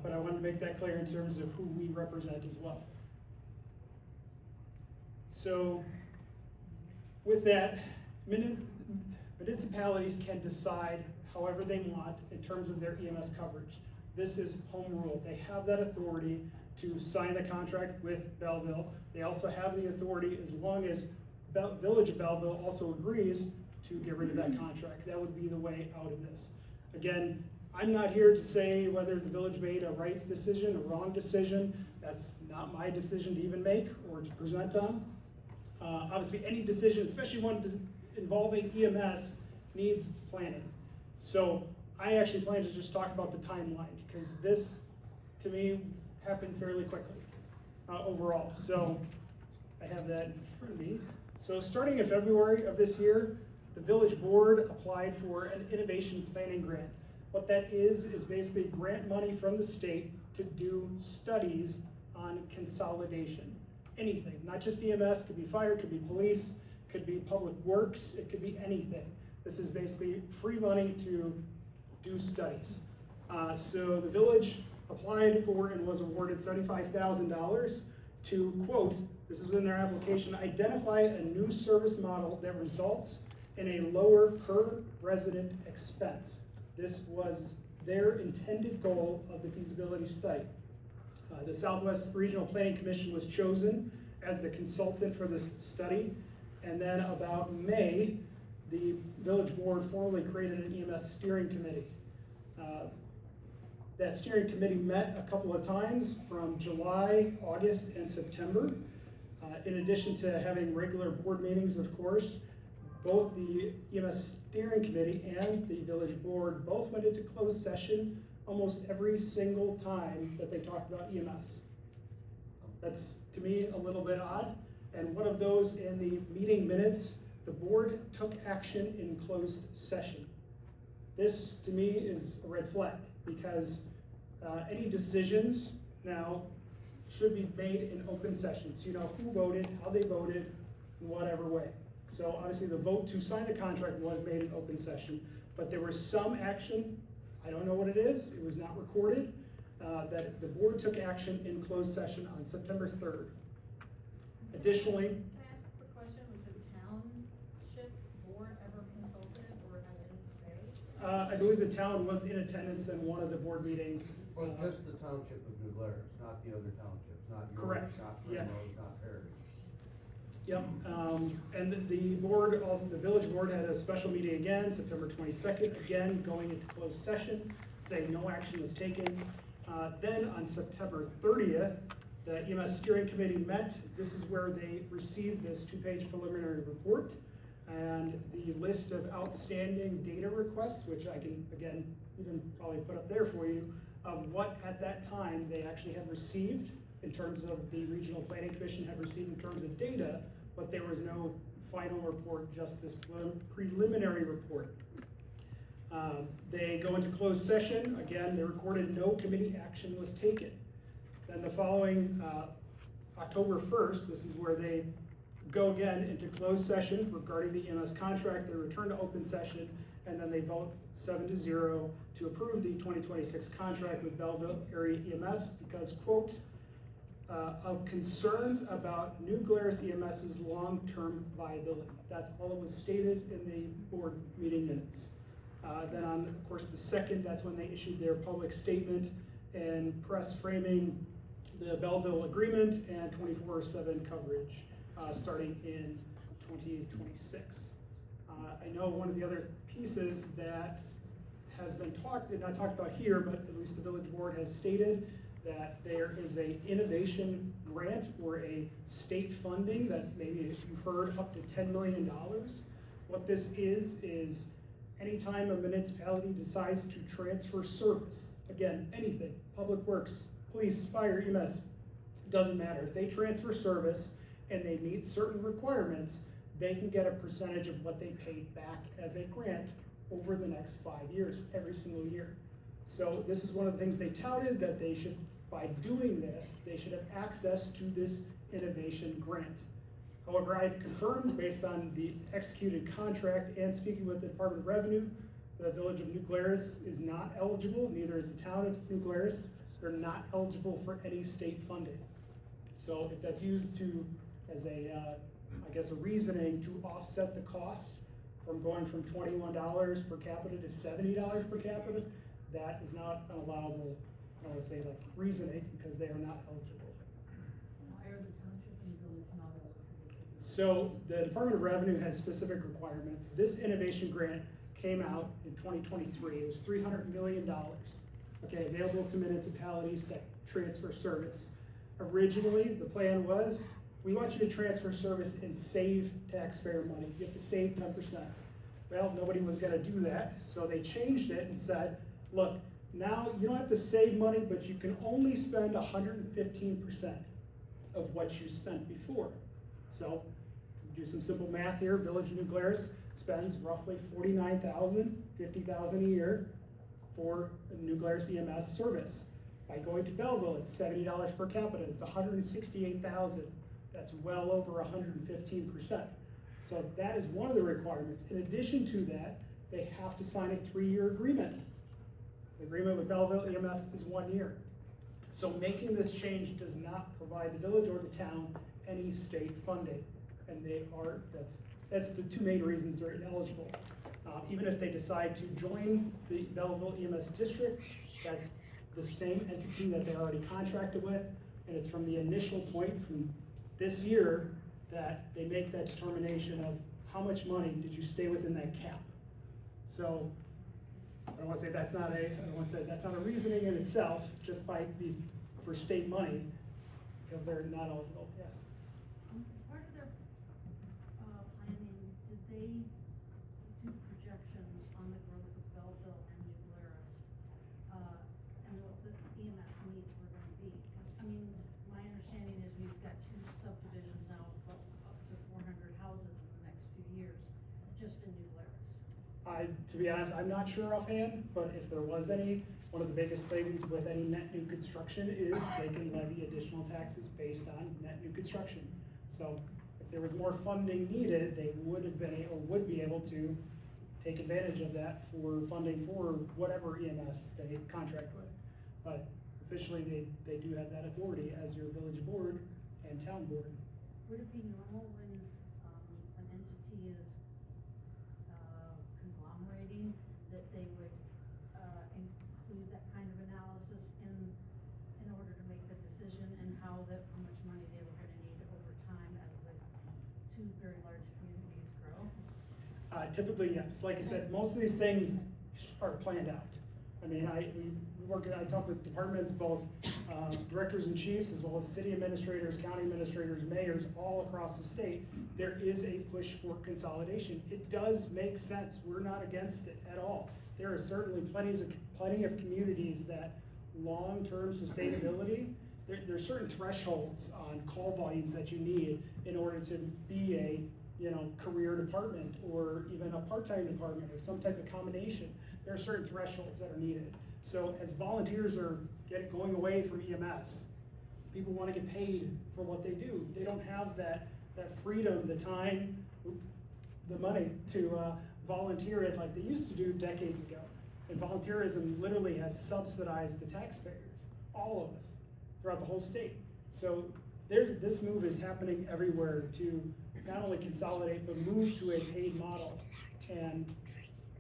but I wanted to make that clear in terms of who we represent as well. So with that, municipalities can decide however they want in terms of their EMS coverage. This is home rule. They have that authority to sign the contract with Belleville. They also have the authority, as long as Village of Belleville also agrees to get rid of that contract, that would be the way out of this. Again, I'm not here to say whether the village made a right decision, a wrong decision. That's not my decision to even make or to present on. Obviously, any decision, especially one involving EMS, needs planning. So I actually plan to just talk about the timeline, because this, to me, happened fairly quickly overall. So I have that in front of me. So starting in February of this year, the village board applied for an innovation planning grant. What that is basically grant money from the state to do studies on consolidation. Anything, not just EMS, could be fire, could be police, could be public works, it could be anything. This is basically free money to do studies. So the village applied for and was awarded $75,000 to, quote, this is in their application, identify a new service model that results in a lower per resident expense. This was their intended goal of the feasibility study. The Southwest Regional Planning Commission was chosen as the consultant for this study, and then about May, the village board formally created an EMS steering committee. That steering committee met a couple of times from July, August, and September. In addition to having regular board meetings, of course, both the EMS steering committee and the village board both went into closed session almost every single time that they talked about EMS. That's, to me, a little bit odd. And one of those in the meeting minutes, the board took action in closed session. This, to me, is a red flag, because any decisions now should be made in open session. So you know who voted, how they voted, in whatever way. So obviously the vote to sign the contract was made in open session, but there was some action, I don't know what it is, it was not recorded, that the board took action in closed session on September 3rd. Additionally, Can I ask a quick question? Was the township board ever consulted or had any say? I believe the town was in attendance in one of the board meetings. Well, just the township of New Glarus, not the other townships, not yours, Correct. not Yeah. Primrose, not Perry. Yep, and the board, also the village board had a special meeting again, September 22nd, again, going into closed session, saying no action was taken. Then on September 30th, the EMS steering committee met. This is where they received this 2-page preliminary report and the list of outstanding data requests, which I can, again, even probably put up there for you, of what at that time they actually had received in terms of the Regional Planning Commission had received in terms of data, but there was no final report, just this preliminary report. They go into closed session. Again, they recorded no committee action was taken. Then the following October 1st, this is where they go again into closed session regarding the EMS contract. They return to open session, and then they vote 7-0 to approve the 2026 contract with Belleville Area EMS because, quote, of concerns about New Glarus EMS's long-term viability. That's all that was stated in the board meeting minutes. Then on, of course, the 2nd, that's when they issued their public statement and press framing the Belleville agreement and 24/7 coverage starting in 2026. I know one of the other pieces that has been not talked about here, but at least the village board has stated that there is a innovation grant or a state funding that maybe you've heard up to $10 million. What this is anytime a municipality decides to transfer service, again, anything, public works, police, fire, EMS, doesn't matter. If they transfer service and they meet certain requirements, they can get a percentage of what they paid back as a grant over the next 5 years, every single year. So this is one of the things they touted, that they should, by doing this, they should have access to this innovation grant. However, I've confirmed, based on the executed contract and speaking with the Department of Revenue, the village of New Glarus is not eligible, neither is the town of New Glarus. They're not eligible for any state funding. So if that's used as a, I guess, a reasoning to offset the cost from going from $21 per capita to $70 per capita, that is not an allowable, I want to say, like, reasoning, because they are not eligible. Why are the township and village not eligible? So the Department of Revenue has specific requirements. This innovation grant came out in 2023. It was $300 million, okay, available to municipalities that transfer service. Originally, the plan was, we want you to transfer service and save taxpayer money. You have to save 10%. Well, nobody was gonna do that, so they changed it and said, look, now you don't have to save money, but you can only spend 115% of what you spent before. So, do some simple math here. Village of New Glarus spends roughly $49,000, $50,000 a year for New Glarus EMS service. By going to Belleville, it's $70 per capita. It's $168,000. That's well over 115%. So that is one of the requirements. In addition to that, they have to sign a 3-year agreement. The agreement with Belleville EMS is 1 year. So making this change does not provide the village or the town any state funding. And that's the two main reasons they're ineligible. Even if they decide to join the Belleville EMS district, that's the same entity that they're already contracted with, and it's from the initial point from this year that they make that determination of how much money did you stay within that cap. So I don't want to say that's not a reasoning in itself, just for state money, because they're not eligible. Yes. As part of their, planning, did they do projections on the growth of Belleville and New Glarus? And what the EMS needs were gonna be? 'Cause, I mean, my understanding is we've got 2 subdivisions now, of up to 400 houses in the next few years, just in New Glarus. To be honest, I'm not sure offhand, but if there was any, one of the biggest things with any net new construction is they can levy additional taxes based on net new construction. So if there was more funding needed, they would have been, or would be able to take advantage of that for funding for whatever EMS they contract with. But officially, they do have that authority as your village board and town board. Would it be normal when, an entity is, conglomerating, that they would, include that kind of analysis in order to make the decision and how much money they were gonna need over time as the 2 very large communities grow? Typically, yes. Like I said, most of these things are planned out. I mean, I talk with departments, both directors and chiefs, as well as city administrators, county administrators, mayors, all across the state. There is a push for consolidation. It does make sense. We're not against it at all. There are certainly plenty of communities that long-term sustainability, there's certain thresholds on call volumes that you need in order to be a career department or even a part-time department or some type of combination. There are certain thresholds that are needed. So as volunteers are going away from EMS, people want to get paid for what they do. They don't have that freedom, the time, the money to volunteer it like they used to do decades ago. And volunteerism literally has subsidized the taxpayers, all of us, throughout the whole state. So this move is happening everywhere to not only consolidate, but move to a paid model. And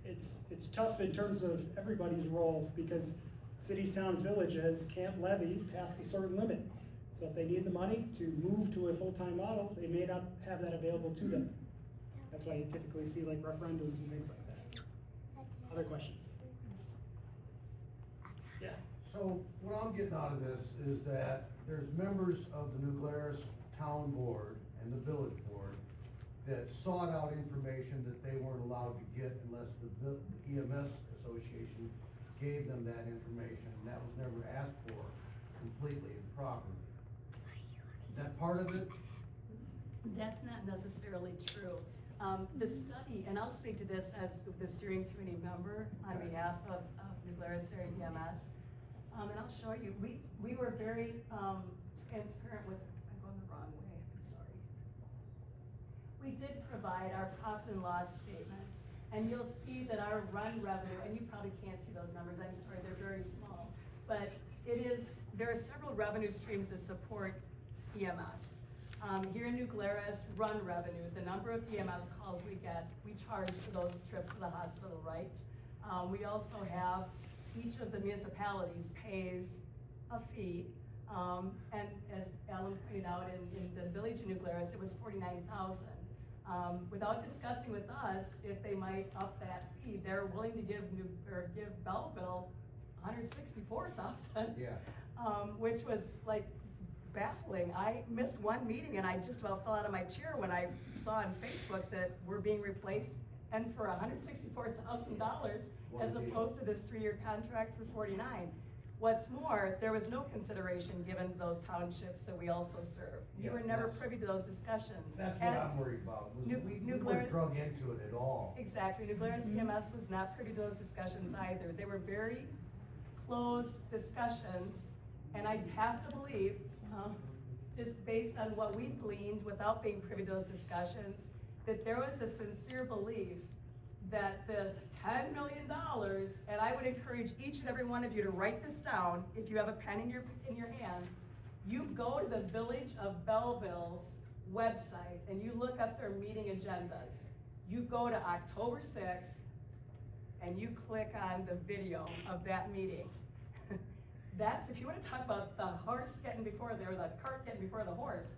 it's tough in terms of everybody's role because cities, towns, villages can't levy past a certain limit. So if they need the money to move to a full-time model, they may not have that available to them. That's why you typically see like referendums and things like that. Other questions? Yeah. So what I'm getting out of this is that there's members of the New Glarus Town Board and the Village Board that sought out information that they weren't allowed to get unless the EMS Association gave them that information, and that was never asked for completely and properly. Is that part of it? That's not necessarily true. The study, and I'll speak to this as the steering committee member on behalf of New Glarus Area EMS, and I'll show you, we were very transparent with, I'm going the wrong way, I'm sorry. We did provide our profit and loss statement, and you'll see that our run revenue, and you probably can't see those numbers, I'm sorry, they're very small, but there are several revenue streams that support EMS. Here in New Glarus, run revenue, the number of EMS calls we get, we charge for those trips to the hospital, right? We also have, each of the municipalities pays a fee And as Alan pointed out, in the village of New Glarus, it was 49,000. Without discussing with us if they might up that fee, they're willing to give Belleville 164,000. Yeah. Which was like baffling. I missed one meeting and I just about fell out of my chair when I saw on Facebook that we're being replaced and for $164,000 as opposed to this 3-year contract for 49. What's more, there was no consideration given those townships that we also serve. You were Yeah, never that's- privy to those discussions. That's what As- I'm worried about, was New- we New weren't Glarus- drug into it at all. Exactly, New Glarus EMS was not privy to those discussions either. They were very closed discussions, and I have to believe, just based on what we gleaned without being privy to those discussions, that there was a sincere belief that this $10 million, and I would encourage each and every one of you to write this down, if you have a pen in your hand, you go to the Village of Belleville's website and you look up their meeting agendas. You go to October 6th and you click on the video of that meeting. That's, if you want to talk about the horse getting before the, or the cart getting before the horse,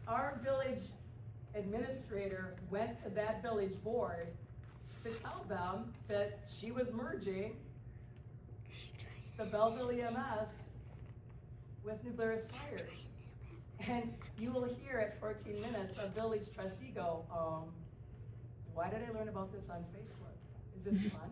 our village administrator went to that village board to tell them that she was merging the Belleville EMS with New Glarus Fire. And you will hear at 14 minutes a village trustee go, why did I learn about this on Facebook? Is this fun?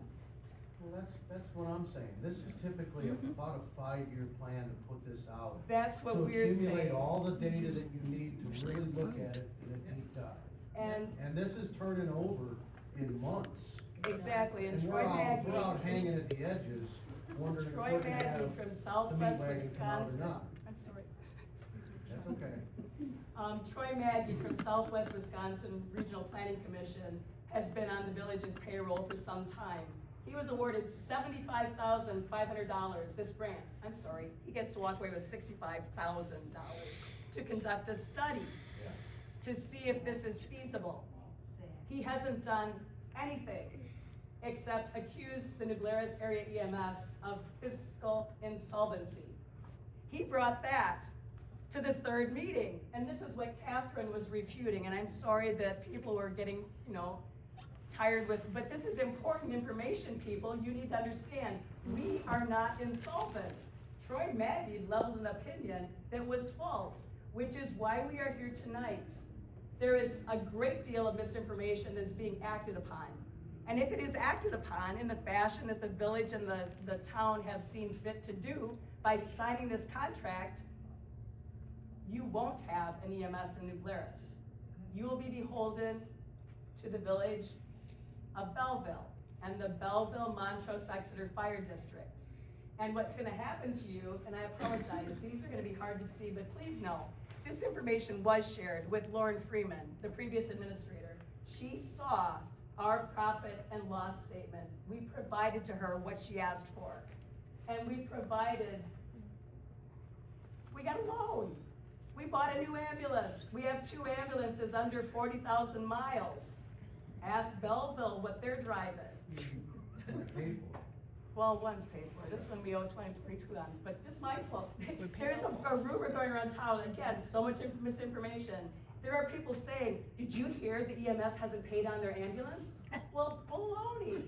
Well, that's what I'm saying. This is typically about a 5-year plan to put this out. That's what To we're accumulate saying. all the data that you need to really look at it in a deep dive. And this is turning over in months. exactly, and And Troy we're out hanging Maggie, at the edges, wondering if Troy we're gonna Maggie have from the meat Southwest wagon come out or Wisconsin. not. I'm sorry, excuse me. That's okay. Troy Maggie from Southwest Wisconsin Regional Planning Commission has been on the village's payroll for some time. He was awarded $75,500 this grant. I'm sorry, he gets to walk away with $65,000 to conduct a study Yeah. to see if this is feasible. He hasn't done anything except accuse the New Glarus area EMS of fiscal insolvency. He brought that to the 3rd meeting, and this is what Catherine was refuting, and I'm sorry that people were getting, tired with, but this is important information, people. You need to understand, we are not insolvent. Troy Maggie leveled an opinion that was false, which is why we are here tonight. There is a great deal of misinformation that's being acted upon. And if it is acted upon in the fashion that the village and the town have seen fit to do by signing this contract, you won't have an EMS in New Glarus. You will be beholden to the village of Belleville and the Belleville-Montrose Exeter Fire District. And what's gonna happen to you, and I apologize, these are gonna be hard to see, but please know, this information was shared with Lauren Freeman, the previous administrator. She saw our profit and loss statement. We provided to her what she asked for. And we got a loan. We bought a new ambulance. We have 2 ambulances under 40,000 miles. Ask Belleville what they're driving. Paid for it. Well, one's paid for, this one we owe 2022 on, but just mindful, there's a rumor going around town, again, so much misinformation. There are people saying, did you hear the EMS hasn't paid on their ambulance? Well, baloney.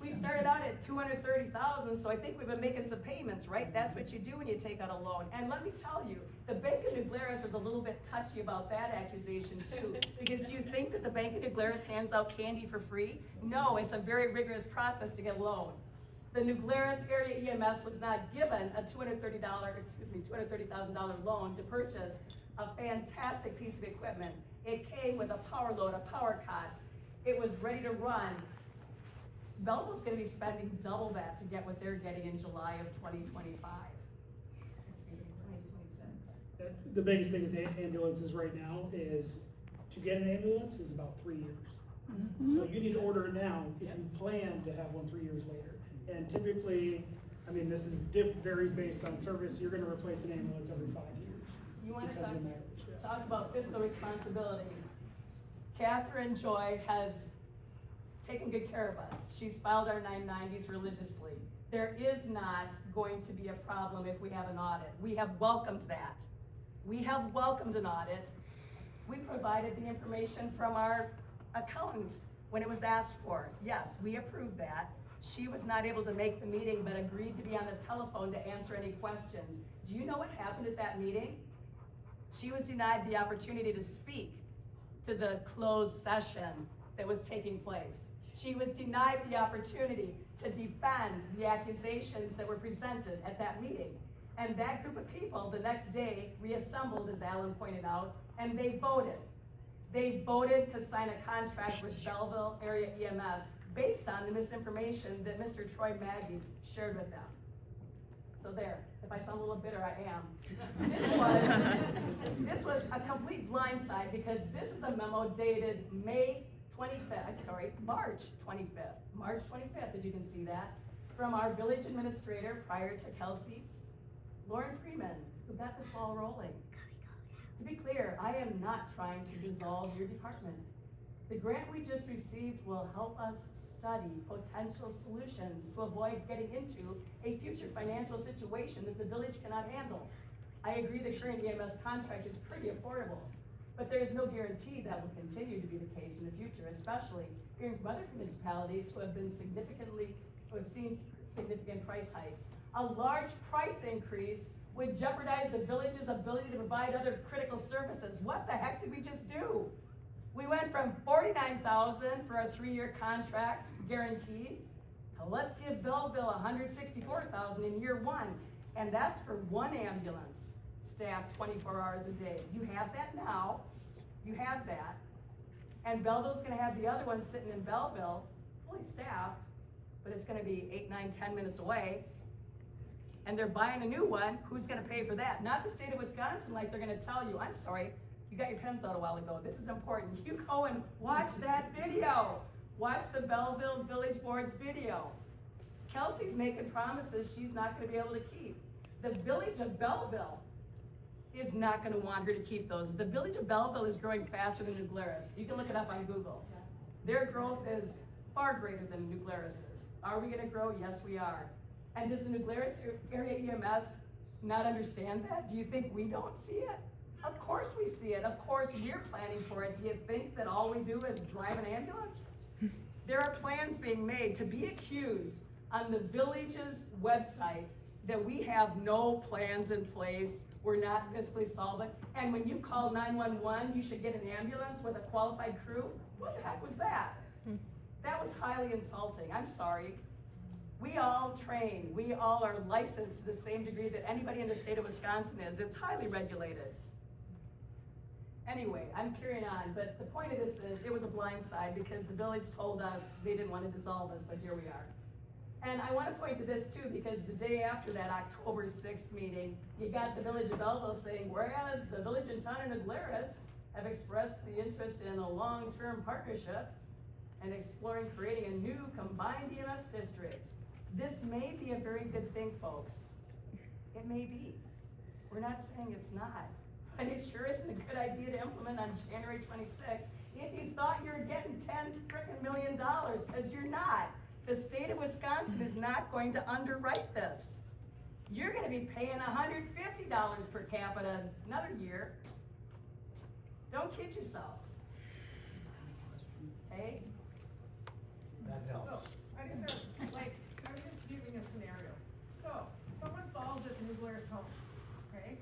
We started out at 230,000, so I think we've been making some payments, right? That's what you do when you take out a loan. And let me tell you, the Bank of New Glarus is a little bit touchy about that accusation too. Because do you think that the Bank of New Glarus hands out candy for free? No, it's a very rigorous process to get a loan. The New Glarus area EMS was not given a $230,000 loan to purchase a fantastic piece of equipment. It came with a power load, a power cot. It was ready to run. Belleville's gonna be spending double that to get what they're getting in July of 2025. Excuse me, 2026. The biggest thing with ambulances right now is to get an ambulance is about 3 years. So you need to order it now if you plan to have one 3 years later. And typically, I mean, this is varies based on service, you're gonna replace an ambulance every 5 years. You wanna because of the mileage, yeah. talk about fiscal responsibility. Catherine Joy has taken good care of us. She's filed our 990s religiously. There is not going to be a problem if we have an audit. We have welcomed that. We have welcomed an audit. We provided the information from our accountant when it was asked for. Yes, we approved that. She was not able to make the meeting, but agreed to be on the telephone to answer any questions. Do you know what happened at that meeting? She was denied the opportunity to speak to the closed session that was taking place. She was denied the opportunity to defend the accusations that were presented at that meeting. And that group of people the next day reassembled, as Alan pointed out, and they voted. They voted to sign a contract with Belleville Area EMS based on the misinformation that Mr. Troy Maggie shared with them. So there, if I sound a little bitter, I am. This was a complete blindside because this is a memo dated March 25th. March 25th, as you can see that, from our village administrator prior to Kelsey, Lauren Freeman, who got this ball rolling. To be clear, I am not trying to dissolve your department. The grant we just received will help us study potential solutions to avoid getting into a future financial situation that the village cannot handle. I agree the current EMS contract is pretty affordable, but there is no guarantee that will continue to be the case in the future, especially hearing from other municipalities who have seen significant price hikes. A large price increase would jeopardize the village's ability to provide other critical services. What the heck did we just do? We went from $49,000 for a 3-year contract guaranteed to let's give Belleville $164,000 in year 1. And that's for one ambulance staffed 24 hours a day. You have that now. You have that. And Belleville's gonna have the other one sitting in Belleville, fully staffed, but it's gonna be 8, 9, 10 minutes away. And they're buying a new one. Who's gonna pay for that? Not the state of Wisconsin, like they're gonna tell you. I'm sorry, you got your pens out a while ago. This is important. You go and watch that video. Watch the Belleville Village Board's video. Kelsey's making promises she's not gonna be able to keep. The village of Belleville is not gonna want her to keep those. The village of Belleville is growing faster than New Glarus. You can look it up on Google. Their growth is far greater than New Glarus's. Are we gonna grow? Yes, we are. And does the New Glarus Area EMS not understand that? Do you think we don't see it? Of course we see it. Of course we're planning for it. Do you think that all we do is drive an ambulance? There are plans being made. To be accused on the village's website that we have no plans in place, we're not fiscally solvent, and when you call 911, you should get an ambulance with a qualified crew? What the heck was that? That was highly insulting. I'm sorry. We all train. We all are licensed to the same degree that anybody in the state of Wisconsin is. It's highly regulated. Anyway, I'm carrying on, but the point of this is it was a blindside because the village told us they didn't want to dissolve us, but here we are. And I want to point to this too, because the day after that October 6th meeting, you got the village of Belleville saying, whereas the village and town of New Glarus have expressed the interest in a long-term partnership and exploring creating a new combined EMS district. This may be a very good thing, folks. It may be. We're not saying it's not. But it sure isn't a good idea to implement on January 26th if you thought you were getting $10 million, because you're not. The state of Wisconsin is not going to underwrite this. You're gonna be paying $150 per capita another year. Don't kid yourself. Okay? That helps. I guess I'm just giving a scenario. So, someone falls at the New Glarus home, okay?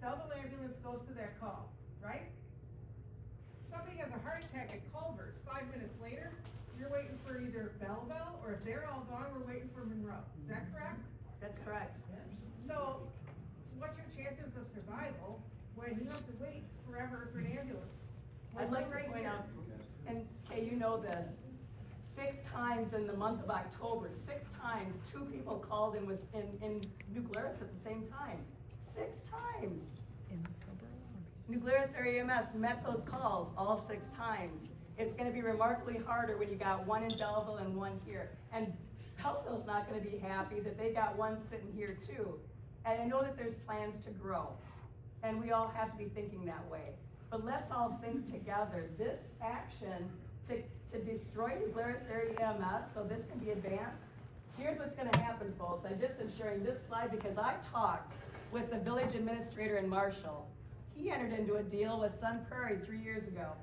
Belleville ambulance goes to that call, right? Somebody has a heart attack at Culver's, 5 minutes later, you're waiting for either Belleville, or if they're all gone, we're waiting for Monroe. Is that correct? That's correct. So, what's your chances of survival when you have to wait forever for an ambulance? I'd like to Right point here. out, and Kay, you know this, 6 times in the month of October, 6 times, 2 people called and was in New Glarus at the same time. 6 times. New Glarus Area EMS met those calls all 6 times. It's gonna be remarkably harder when you got 1 in Belleville and 1 here. And Belleville's not gonna be happy that they got 1 sitting here too. And I know that there's plans to grow, and we all have to be thinking that way. But let's all think together. This action to destroy New Glarus area EMS, so this can be advanced. Here's what's gonna happen, folks. I just am sharing this slide because I talked with the village administrator in Marshall. He entered into a deal with Sun Prairie 3 years ago.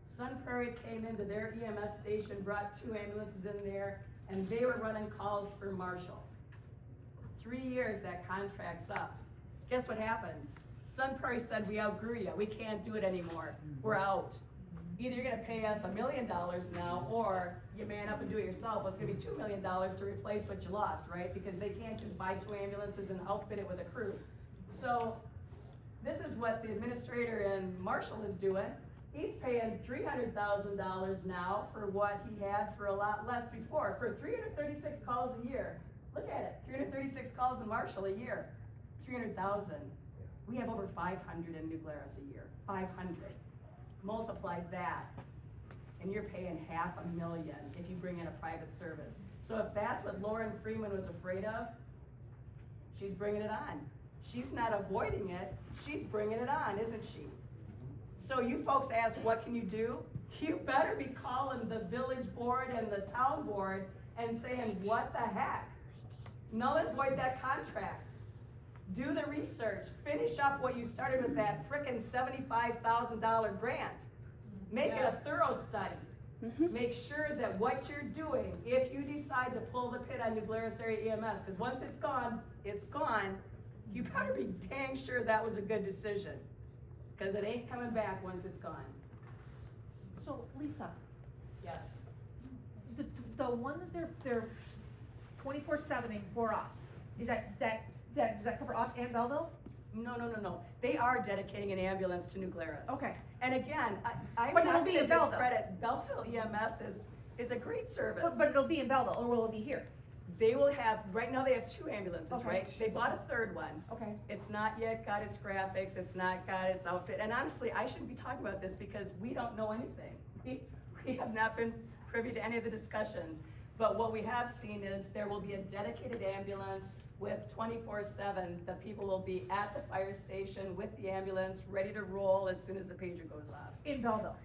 Sun Prairie came into their EMS station, brought 2 ambulances in there, and they were running calls for Marshall. 3 years, that contract's up. Guess what happened? Sun Prairie said, we outgrew you, we can't do it anymore, we're out. Either you're gonna pay us $1 million now, or you man up and do it yourself. Well, it's gonna be $2 million to replace what you lost, right? Because they can't just buy 2 ambulances and outfit it with a crew. So, this is what the administrator in Marshall is doing. He's paying $300,000 now for what he had for a lot less before, for 336 calls a year. Look at it, 336 calls in Marshall a year, 300,000. We have over 500 in New Glarus a year, 500. Multiply that, and you're paying $500,000 if you bring in a private service. So if that's what Lauren Freeman was afraid of, she's bringing it on. She's not avoiding it, she's bringing it on, isn't she? So you folks ask, what can you do? You better be calling the village board and the town board and saying, what the heck? Null and void that contract. Do the research, finish up what you started with that frickin' $75,000 grant. Make it a thorough study. Make sure that what you're doing, if you decide to pull the pin on New Glarus area EMS, because once it's gone, you better be dang sure that was a good decision. Because it ain't coming back once it's gone. So, Lisa, Yes. the one that they're 24/7ing for us, does that cover us and Belleville? No. They are dedicating an ambulance to New Glarus. Okay. And again, I'm But it'll not be gonna in Belleville. discredit Belleville EMS is a great service. But it'll be in Belleville, or will it be here? They will have, right now they have 2 ambulances, Okay. right? They bought a 3rd one. Okay. It's not yet got its graphics, it's not got its outfit, and honestly, I shouldn't be talking about this because we don't know anything. We have not been privy to any of the discussions, but what we have seen is there will be a dedicated ambulance with 24/7. The people will be at the fire station with the ambulance, ready to roll as soon as the pager goes off. In Belleville?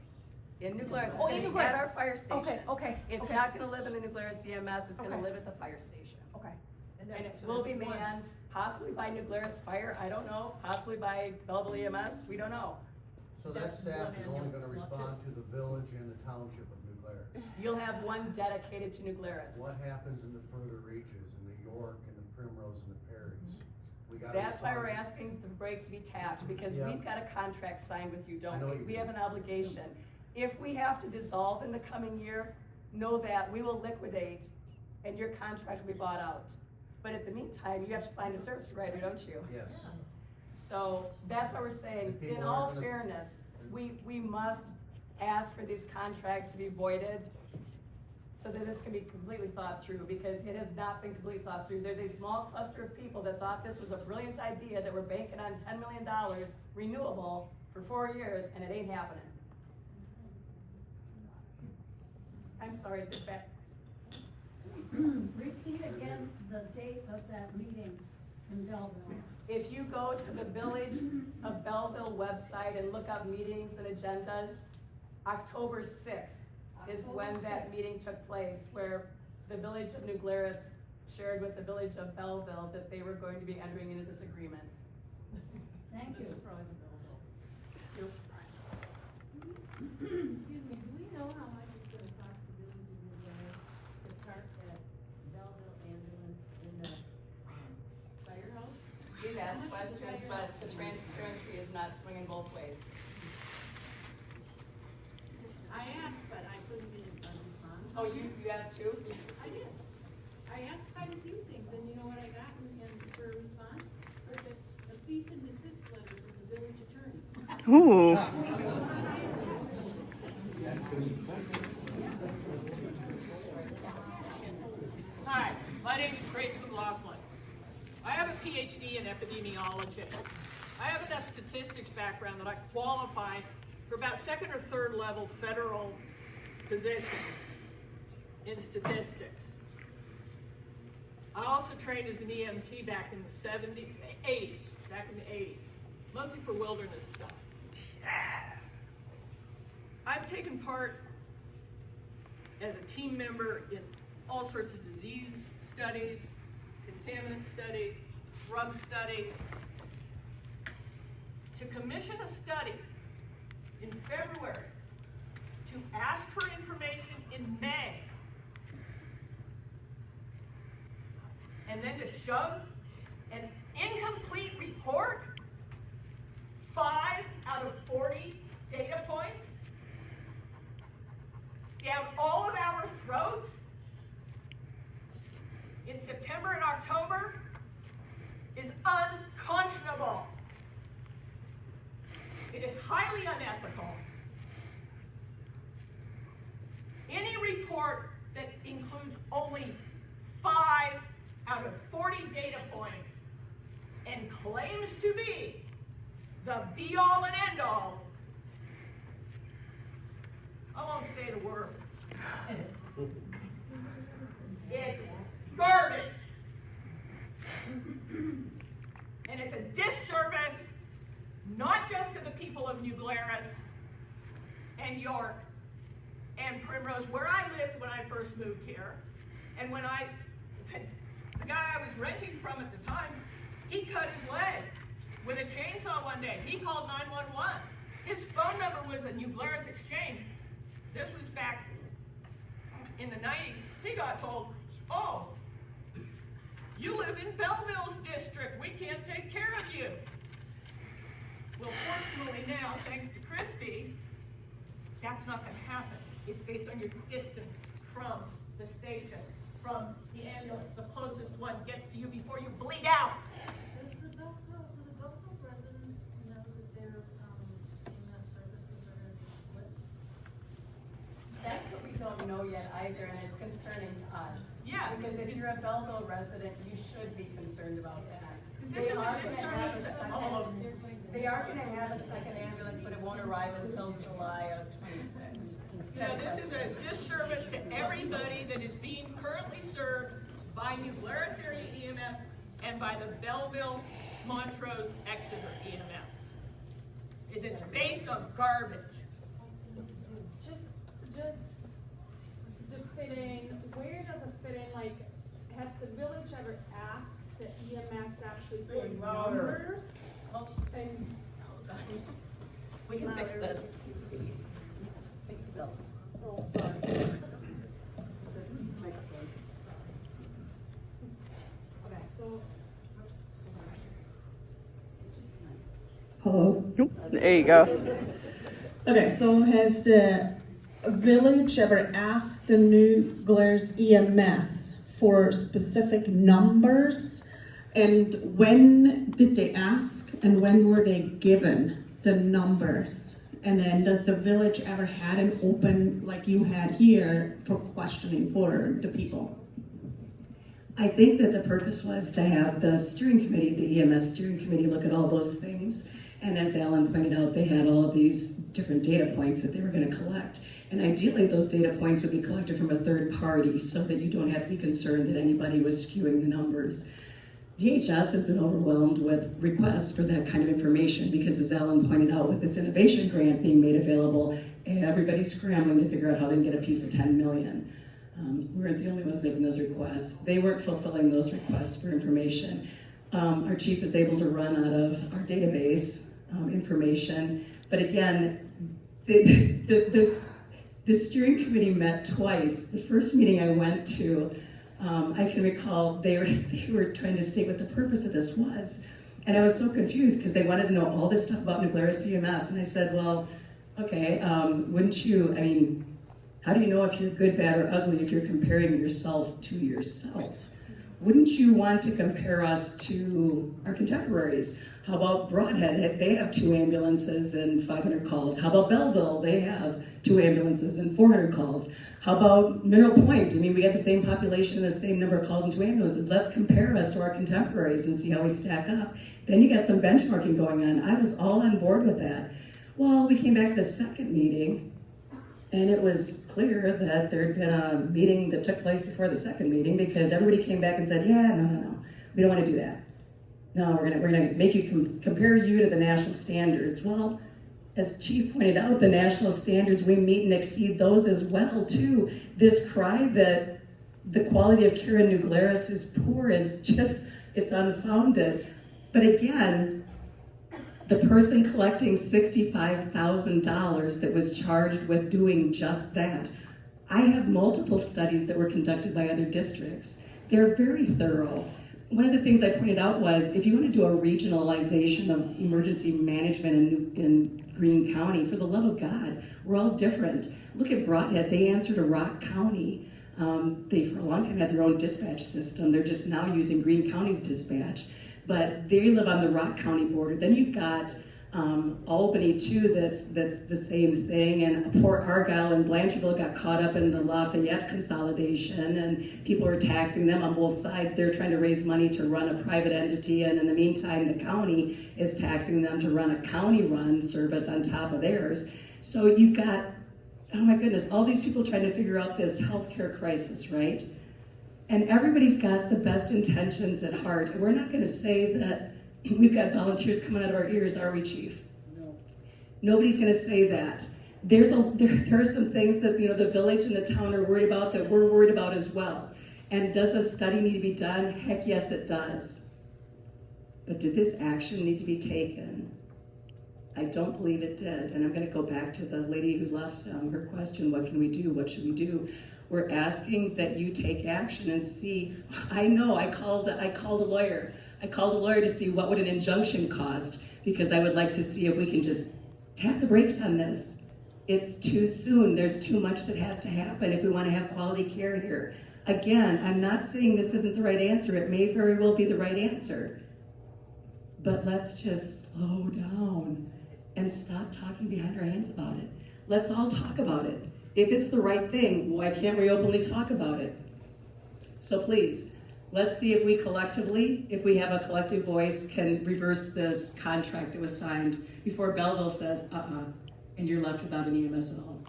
In New Glarus, it's Oh, in gonna New be Glarus. at our fire station. Okay. It's okay. not gonna live in the New Glarus EMS, it's gonna Okay. live at the fire station. Okay. And it will be manned, possibly by New Glarus Fire, I don't know, possibly by Belleville EMS, we don't know. So that staff is only gonna respond to the village and the township of New Glarus. You'll have one dedicated to New Glarus. What happens in the further reaches, in the York and the Primrose and the Perrys? We gotta That's why we're respond. asking the brakes to be tapped, because Yeah. we've got a contract signed with you, I don't know we? you We do. have an obligation. If we have to dissolve in the coming year, know that we will liquidate and your contract will be bought out. But at the meantime, you have to find a service provider, don't you? Yes. So that's why we're saying, And people in all aren't gonna- fairness, we must ask for these contracts to be voided so that this can be completely thought through, because it has not been completely thought through. There's a small cluster of people that thought this was a brilliant idea, that we're banking on $10 million renewable for 4 years, and it ain't happening. I'm sorry, the fact, Repeat again the date of that meeting in Belleville. if you go to the Village of Belleville website and look up meetings and agendas, October 6th is when that meeting took place, where the Village of New Glarus shared with the Village of Belleville that they were going to be entering into this agreement. Thank you. You're surprised. Excuse me, do we know how much it's gonna cost the village of New Glarus to park that Belleville ambulance in the, firehouse? You've asked questions, but the transparency is not swinging both ways. I asked, but I couldn't get a response. Oh, you asked too? I did. I asked quite a few things, and you know what I got for a response? A cease and desist letter from the village attorney. Ooh. Hi, my name is Grace McLaughlin. I have a PhD in epidemiology. I have enough statistics background that I qualify for about 2nd or 3rd level federal positions in statistics. I also trained as an EMT back in the 80s, mostly for wilderness stuff. I've taken part as a team member in all sorts of disease studies, contaminant studies, drug studies. To commission a study in February, to ask for information in May, and then to shove an incomplete report, 5 out of 40 data points, down all of our throats in September and October is unconscionable. It is highly unethical. Any report that includes only 5 out of 40 data points and claims to be the be-all and end-all, I won't say the word. It's garbage. And it's a disservice, not just to the people of New Glarus and York and Primrose, where I lived when I first moved here, and when the guy I was renting from at the time, he cut his leg with a chainsaw one day. He called 911. His phone number was a New Glarus exchange. This was back in the 90s. He got told, oh, you live in Belleville's district. We can't take care of you. Well, fortunately now, thanks to Christie, that's not going to happen. It's based on your distance from the station, from the ambulance. The closest one gets to you before you bleed out. Do the Belleville residents know that their EMS services are going to be split? That's what we don't know yet either, and it's concerning to us. Yeah. Because if you're a Belleville resident, you should be concerned about that. This is a disservice to all of them. They are gonna have a second ambulance, but it won't arrive until July of 26. You know, this is a disservice to everybody that is being currently served by New Glarus area EMS and by the Belleville, Montrose, Exeter EMS. It's based on garbage. Just to fit in, where does it fit in? Like, has the village ever asked the EMS actually for numbers? And We can fix this. Yes, thank you, Bill. oh, sorry. It's just use microphone. Okay, so Hello? There you go. Okay, so has the village ever asked the New Glarus EMS for specific numbers? And when did they ask and when were they given the numbers? And then does the village ever had an open, like you had here, for questioning for the people? I think that the purpose was to have the steering committee, the EMS steering committee, look at all those things. And as Alan pointed out, they had all of these different data points that they were going to collect. And ideally, those data points would be collected from a third party so that you don't have to be concerned that anybody was skewing the numbers. DHS has been overwhelmed with requests for that kind of information because, as Alan pointed out, with this innovation grant being made available, everybody's scrambling to figure out how they can get a piece of 10 million. We weren't the only ones making those requests. They weren't fulfilling those requests for information. Our chief is able to run out of our database information, but again, the steering committee met twice. The first meeting I went to, I can recall they were trying to state what the purpose of this was. And I was so confused because they wanted to know all this stuff about New Glarus EMS. And I said, well, okay, wouldn't you, I mean, how do you know if you're good, bad, or ugly if you're comparing yourself to yourself? Wouldn't you want to compare us to our contemporaries? How about Broadhead? They have 2 ambulances and 500 calls. How about Belleville? They have 2 ambulances and 400 calls. How about Mineral Point? I mean, we have the same population and the same number of calls and 2 ambulances. Let's compare us to our contemporaries and see how we stack up. Then you got some benchmarking going on. I was all on board with that. Well, we came back to the second meeting, and it was clear that there had been a meeting that took place before the second meeting because everybody came back and said, yeah, no, we don't want to do that. No, we're gonna make you compare you to the national standards. Well, as Chief pointed out, the national standards, we meet and exceed those as well too. This cry that the quality of care in New Glarus is poor is just, it's unfounded. But again, the person collecting $65,000 that was charged with doing just that. I have multiple studies that were conducted by other districts. They're very thorough. One of the things I pointed out was, if you want to do a regionalization of emergency management in Greene County, for the love of God, we're all different. Look at Brodhead, they answer to Rock County. They for a long time had their own dispatch system. They're just now using Greene County's dispatch, but they live on the Rock County border. Then you've got Albany too, that's the same thing, and Port Argyle and Blanchardville got caught up in the Lafayette consolidation, and people are taxing them on both sides. They're trying to raise money to run a private entity, and in the meantime, the county is taxing them to run a county-run service on top of theirs. So you've got, oh my goodness, all these people trying to figure out this healthcare crisis, right? And everybody's got the best intentions at heart. And we're not gonna say that we've got volunteers coming out of our ears, are we, Chief? No. Nobody's gonna say that. There are some things that the village and the town are worried about that we're worried about as well. And does a study need to be done? Heck yes, it does. But did this action need to be taken? I don't believe it did. And I'm gonna go back to the lady who left her question, what can we do? What should we do? We're asking that you take action and see. I know, I called a lawyer. I called a lawyer to see what would an injunction cost, because I would like to see if we can just tap the brakes on this. It's too soon. There's too much that has to happen if we want to have quality care here. Again, I'm not saying this isn't the right answer. It may very well be the right answer. But let's just slow down and stop talking behind our hands about it. Let's all talk about it. If it's the right thing, why can't we openly talk about it? So please, let's see if we collectively, if we have a collective voice, can reverse this contract that was signed before Belleville says, and you're left without an EMS at all.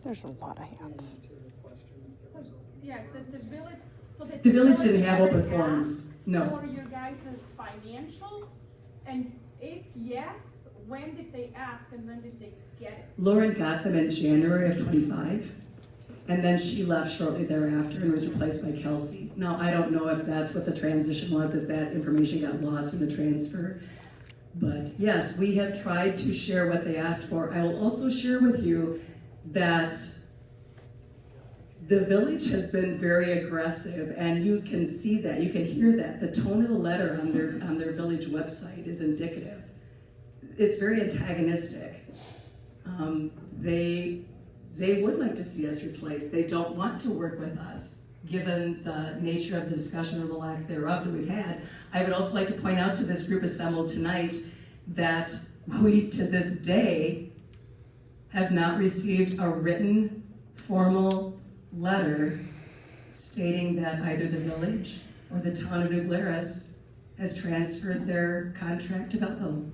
There's a lot of hands. Yeah, the village, so The village didn't have ever open forums, asked no. for your guys' financials? And if yes, when did they ask and when did they get it? Lauren got them in January of 25, and then she left shortly thereafter and was replaced by Kelsey. Now, I don't know if that's what the transition was, if that information got lost in the transfer. But yes, we have tried to share what they asked for. I will also share with you that the village has been very aggressive, and you can see that, you can hear that. The tone of the letter on their village website is indicative. It's very antagonistic. They would like to see us replaced. They don't want to work with us, given the nature of the discussion or the lack thereof that we've had. I would also like to point out to this group assembled tonight that we, to this day, have not received a written, formal letter stating that either the village or the town of New Glarus has transferred their contract to Belleville.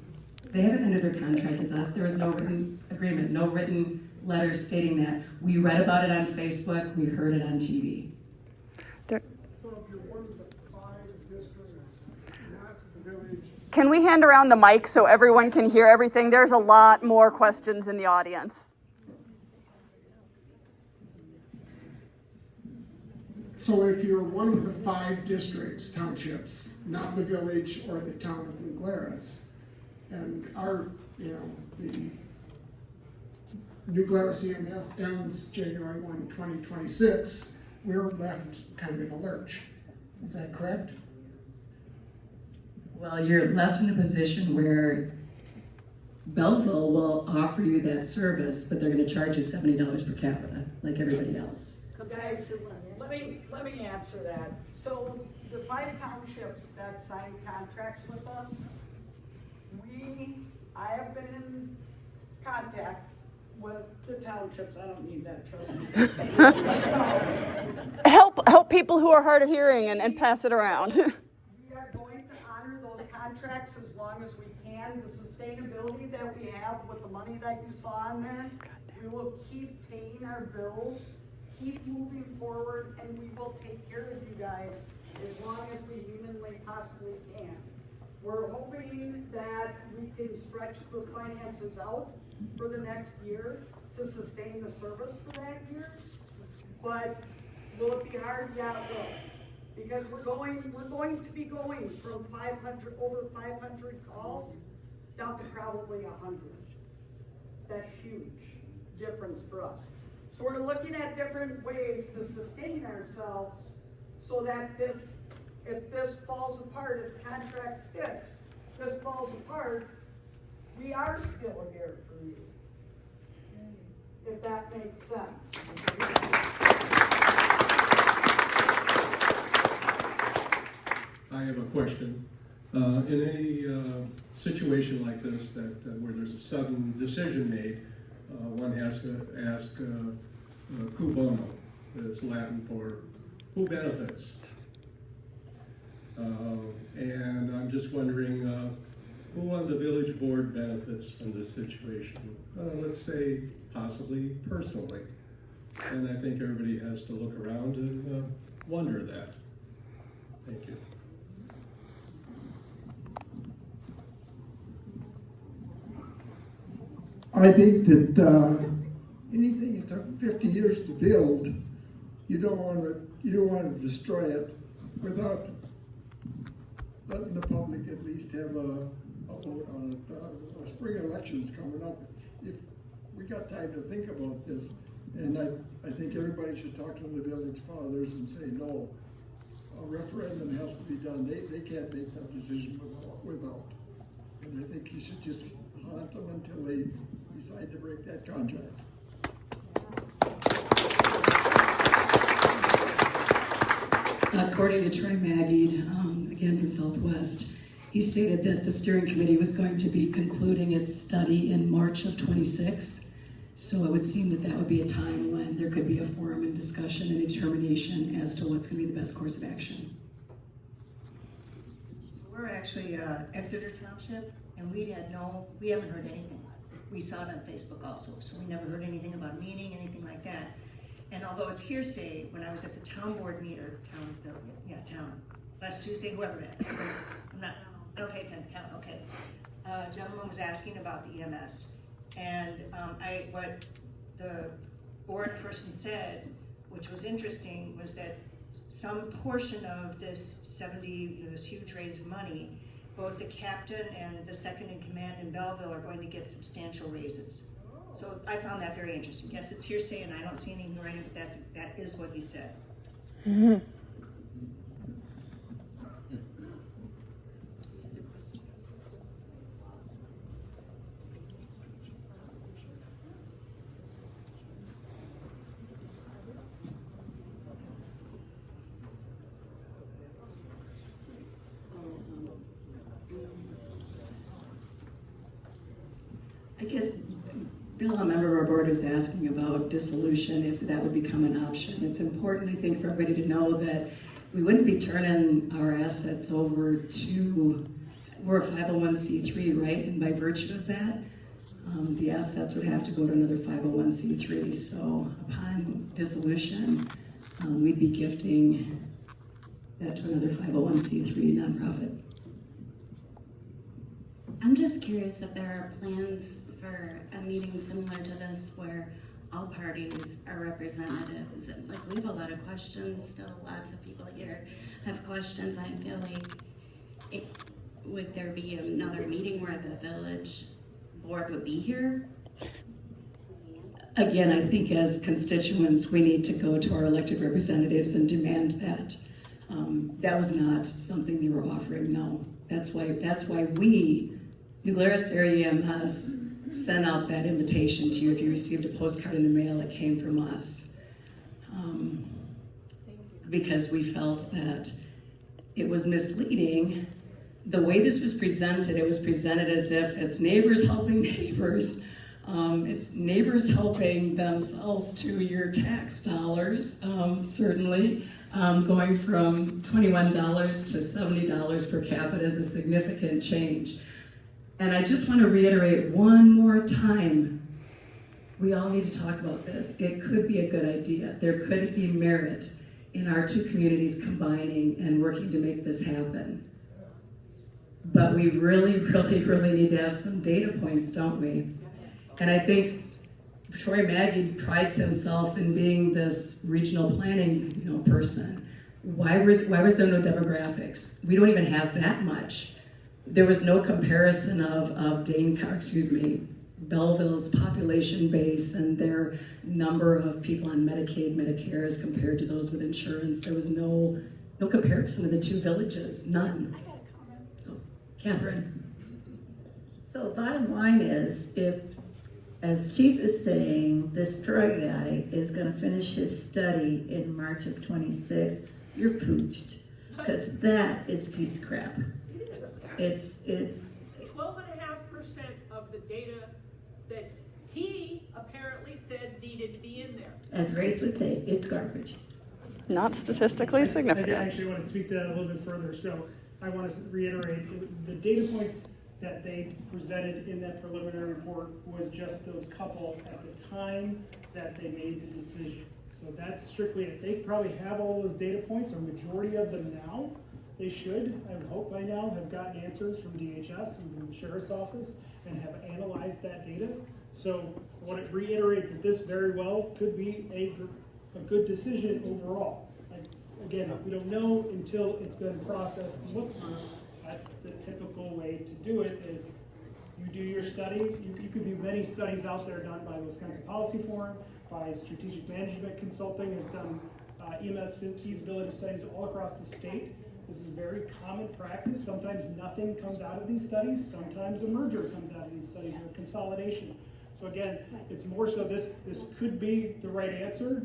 They haven't ended their contract with us. There was no written agreement, no written letter stating that. We read about it on Facebook, we heard it on TV. So if you're one of the 5 districts, not the village. Can we hand around the mic so everyone can hear everything? There's a lot more questions in the audience. So if you're one of the 5 districts, townships, not the village or the town of New Glarus, and our, the New Glarus EMS ends January 1, 2026, we're left kind of in a lurch. Is that correct? Well, you're left in a position where Belleville will offer you that service, but they're gonna charge you $70 per capita, like everybody else. Guys, let me answer that. So the 5 townships that signed contracts with us, I have been in contact with the townships. I don't need that, trust me. Help people who are hard of hearing and pass it around. We are going to honor those contracts as long as we can. The sustainability that we have with the money that you saw on there, we will keep paying our bills, keep moving forward, and we will take care of you guys as long as we humanly possibly can. We're hoping that we can stretch the finances out for the next year to sustain the service for that year. But will it be hard? Yeah, it will. Because we're going to be going from over 500 calls down to probably 100. That's huge difference for us. So we're looking at different ways to sustain ourselves so that if this falls apart, if the contract sticks, this falls apart, we are still here for you. If that makes sense. I have a question. In any situation like this where there's a sudden decision made, one has to ask cui bono. It's Latin for who benefits. And I'm just wondering who on the village board benefits from this situation? Let's say possibly personally. And I think everybody has to look around and wonder that. Thank you. I think that anything that took 50 years to build, you don't want to destroy it without letting the public at least have a vote on it. Spring elections coming up. If we got time to think about this, and I think everybody should talk to the village fathers and say no. A referendum has to be done. They can't make that decision without. And I think you should just haunt them until they decide to break that contract. According to Troy Magid, again from Southwest, he stated that the steering committee was going to be concluding its study in March of 26. So it would seem that that would be a time when there could be a forum and discussion and determination as to what's going to be the best course of action. So we're actually Exeter Township, and we haven't heard anything. We saw it on Facebook also, so we never heard anything about a meeting, anything like that. And although it's hearsay, when I was at the town board meeting, last Tuesday, whoever that, I don't pay attention, okay. A gentleman was asking about the EMS. And what the board person said, which was interesting, was that some portion of this this huge raise of money, both the captain and the second in command in Belleville are going to get substantial raises. So I found that very interesting. Yes, it's hearsay and I don't see anything writing, but that is what he said. Mm-hmm. I guess Bill, a member of our board, is asking about dissolution, if that would become an option. It's important, I think, for everybody to know that we wouldn't be turning our assets over to, we're a 501c3, right? And by virtue of that, the assets would have to go to another 501c3. So upon dissolution, we'd be gifting that to another 501c3 nonprofit. I'm just curious if there are plans for a meeting similar to this where all parties are representatives. Like, we have a lot of questions, still lots of people here have questions. I feel like would there be another meeting where the village board would be here? Again, I think as constituents, we need to go to our elected representatives and demand that. That was not something they were offering, no. That's why we, New Glarus Area EMS, sent out that invitation to you. If you received a postcard in the mail, it came from us. Because we felt that it was misleading. The way this was presented, it was presented as if it's neighbors helping neighbors. It's neighbors helping themselves to your tax dollars, certainly. Going from $21 to $70 per capita is a significant change. And I just want to reiterate one more time, we all need to talk about this. It could be a good idea. There could be merit in our two communities combining and working to make this happen. But we really, really, really need to have some data points, don't we? And I think Troy Maggie prides himself in being this regional planning, person. Why was there no demographics? We don't even have that much. There was no comparison of Belleville's population base and their number of people on Medicaid, Medicare as compared to those with insurance. There was no comparison of the two villages, none. I got a comment. Oh, Catherine. So bottom line is, if, as Chief is saying, this Troy guy is gonna finish his study in March of 26, you're pooched, because that is a piece of crap. It's 12.5% of the data that he apparently said needed to be in there. as Grace would say, it's garbage. Not statistically I significant. actually want to speak to that a little bit further. So I want to reiterate, the data points that they presented in that preliminary report was just those couple at the time that they made the decision. So that's strictly it. They probably have all those data points, or majority of them now. They should, I would hope by now, have gotten answers from DHS and from the Sheriff's Office and have analyzed that data. So I want to reiterate that this very well could be a good decision overall. Again, we don't know until it's been processed and looked through. That's the typical way to do it, is you do your study. You could view many studies out there done by Wisconsin Policy Forum, by Strategic Management Consulting. It's done EMS feasibility studies all across the state. This is very common practice. Sometimes nothing comes out of these studies. Sometimes a merger comes out of these studies, or consolidation. So again, it's more so this could be the right answer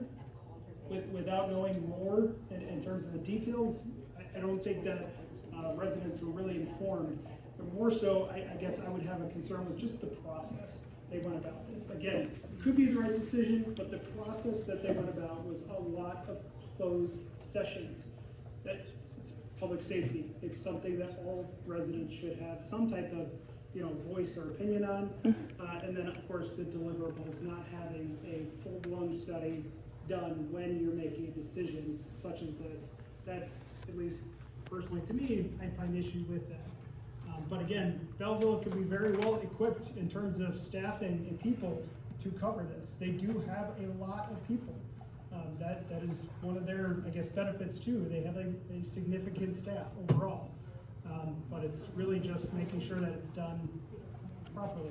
without knowing more in terms of the details. I don't think that residents were really informed. But more so, I guess I would have a concern with just the process they went about this. Again, it could be the right decision, but the process that they went about was a lot of closed sessions. That public safety, it's something that all residents should have some type of voice or opinion on. And then of course the deliverables, not having a full-blown study done when you're making a decision such as this. That's, at least personally to me, I find issue with that. But again, Belleville could be very well equipped in terms of staffing and people to cover this. They do have a lot of people. That is one of their, I guess, benefits too. They have a significant staff overall. But it's really just making sure that it's done properly.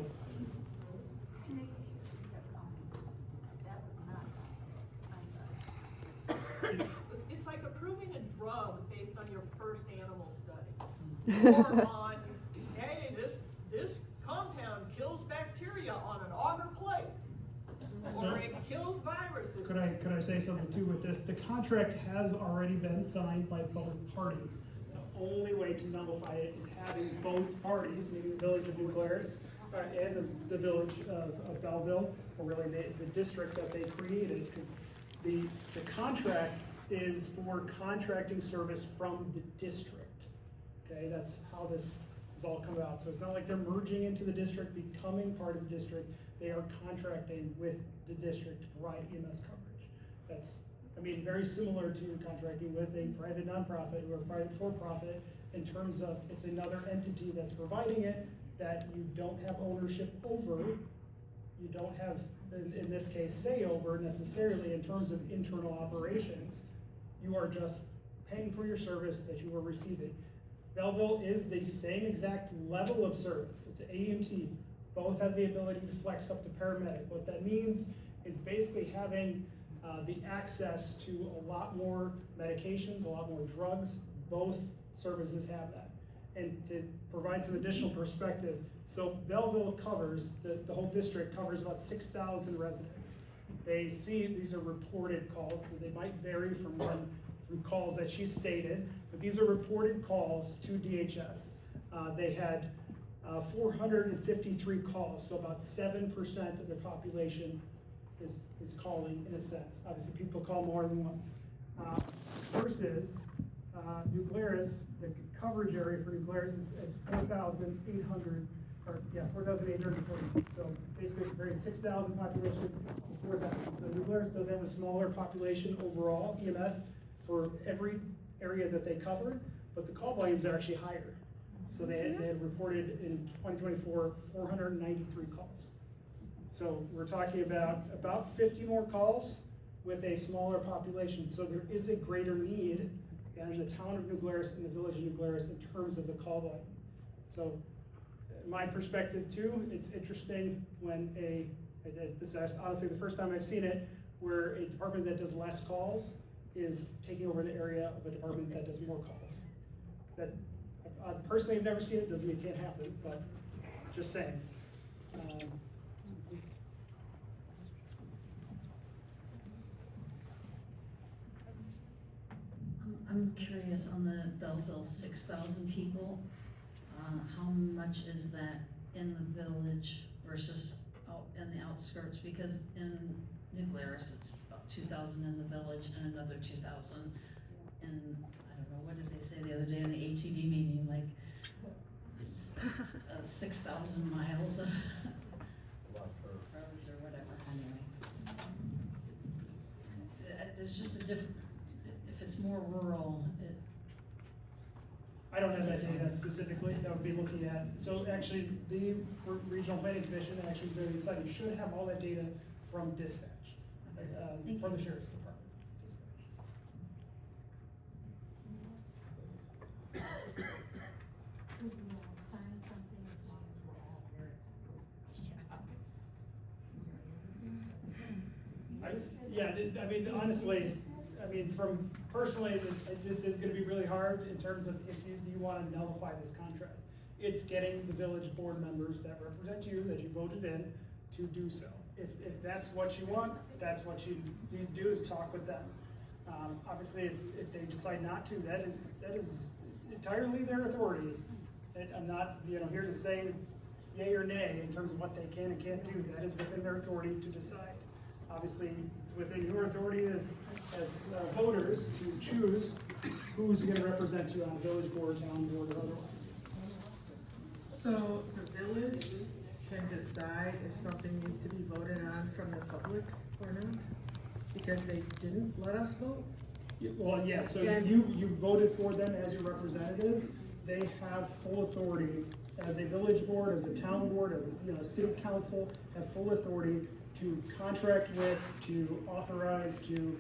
It's like approving a drug based on your first animal study. Or on, hey, this compound kills bacteria on an agar plate. Or it kills viruses. Could I say something too with this? The contract has already been signed by both parties. The only way to nullify it is having both parties, meaning the village of New Glarus and the village of Belleville, or really the district that they created, because the contract is for contracting service from the district. Okay, that's how this has all come about. So it's not like they're merging into the district, becoming part of the district. They are contracting with the district to provide EMS coverage. That's, very similar to contracting with a private nonprofit or a private for-profit in terms of it's another entity that's providing it that you don't have ownership over. You don't have, in this case, say over necessarily in terms of internal operations. You are just paying for your service that you are receiving. Belleville is the same exact level of service. It's AMT. Both have the ability to flex up to paramedic. What that means is basically having the access to a lot more medications, a lot more drugs. Both services have that. And to provide some additional perspective, so Belleville covers, the whole district covers about 6,000 residents. They see, these are reported calls, so they might vary from calls that she stated, but these are reported calls to DHS. They had 453 calls, so about 7% of the population is calling in a sense. Obviously people call more than once. First is New Glarus, the coverage area for New Glarus is 4,800, or yeah, 4,846. So basically comparing 6,000 population to 4,000. So New Glarus does have a smaller population overall, EMS, for every area that they cover, but the call volumes are actually higher. So they had reported in 2024, 493 calls. So we're talking about 50 more calls with a smaller population. So there is a greater need in the town of New Glarus and the village of New Glarus in terms of the call volume. So my perspective too, it's interesting when this is honestly the first time I've seen it, where a department that does less calls is taking over the area of a department that does more calls. That I personally have never seen it, doesn't mean it can't happen, but just saying. I'm curious on the Belleville 6,000 people, how much is that in the village versus out in the outskirts? Because in New Glarus, it's about 2,000 in the village and another 2,000 in, I don't know, what did they say the other day in the ATV meeting, like, it's 6,000 miles of roads or whatever, anyway. There's just a different, if it's more rural, I don't have that data specifically, that would be looking at, so actually, the Regional Planning Commission, actually, very exciting, should have all that data from dispatch, from the Sheriff's Department. Yeah, I mean, honestly, I mean, from personally, this is gonna be really hard in terms of if you wanna nullify this contract. It's getting the village board members that represent you, that you voted in, to do so. If that's what you want, that's what you need to do, is talk with them. Obviously, if they decide not to, that is entirely their authority. And I'm not, here to say yay or nay in terms of what they can and can't do. That is within their authority to decide. Obviously, it's within your authority as voters to choose who's gonna represent you on a village board, town board, or otherwise. So the village can decide if something needs to be voted on from the public or not? Because they didn't let us vote? Well, yeah, so you voted for them as your representatives. They have full authority as a village board, as a town board, as a city council, have full authority to contract with, to authorize, to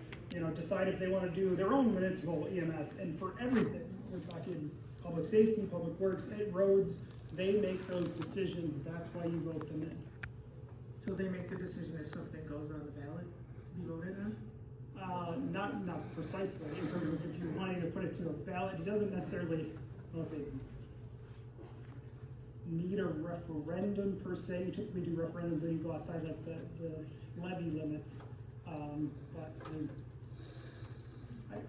decide if they want to do their own municipal EMS. And for everything, we're talking public safety, public works, roads, they make those decisions. That's why you vote them in. So they make the decision if something goes on the ballot to be voted on? Not precisely, in terms of if you're wanting to put it to a ballot, it doesn't necessarily, let's say, need a referendum per se. You typically do referendums when you go outside like the levy limits. But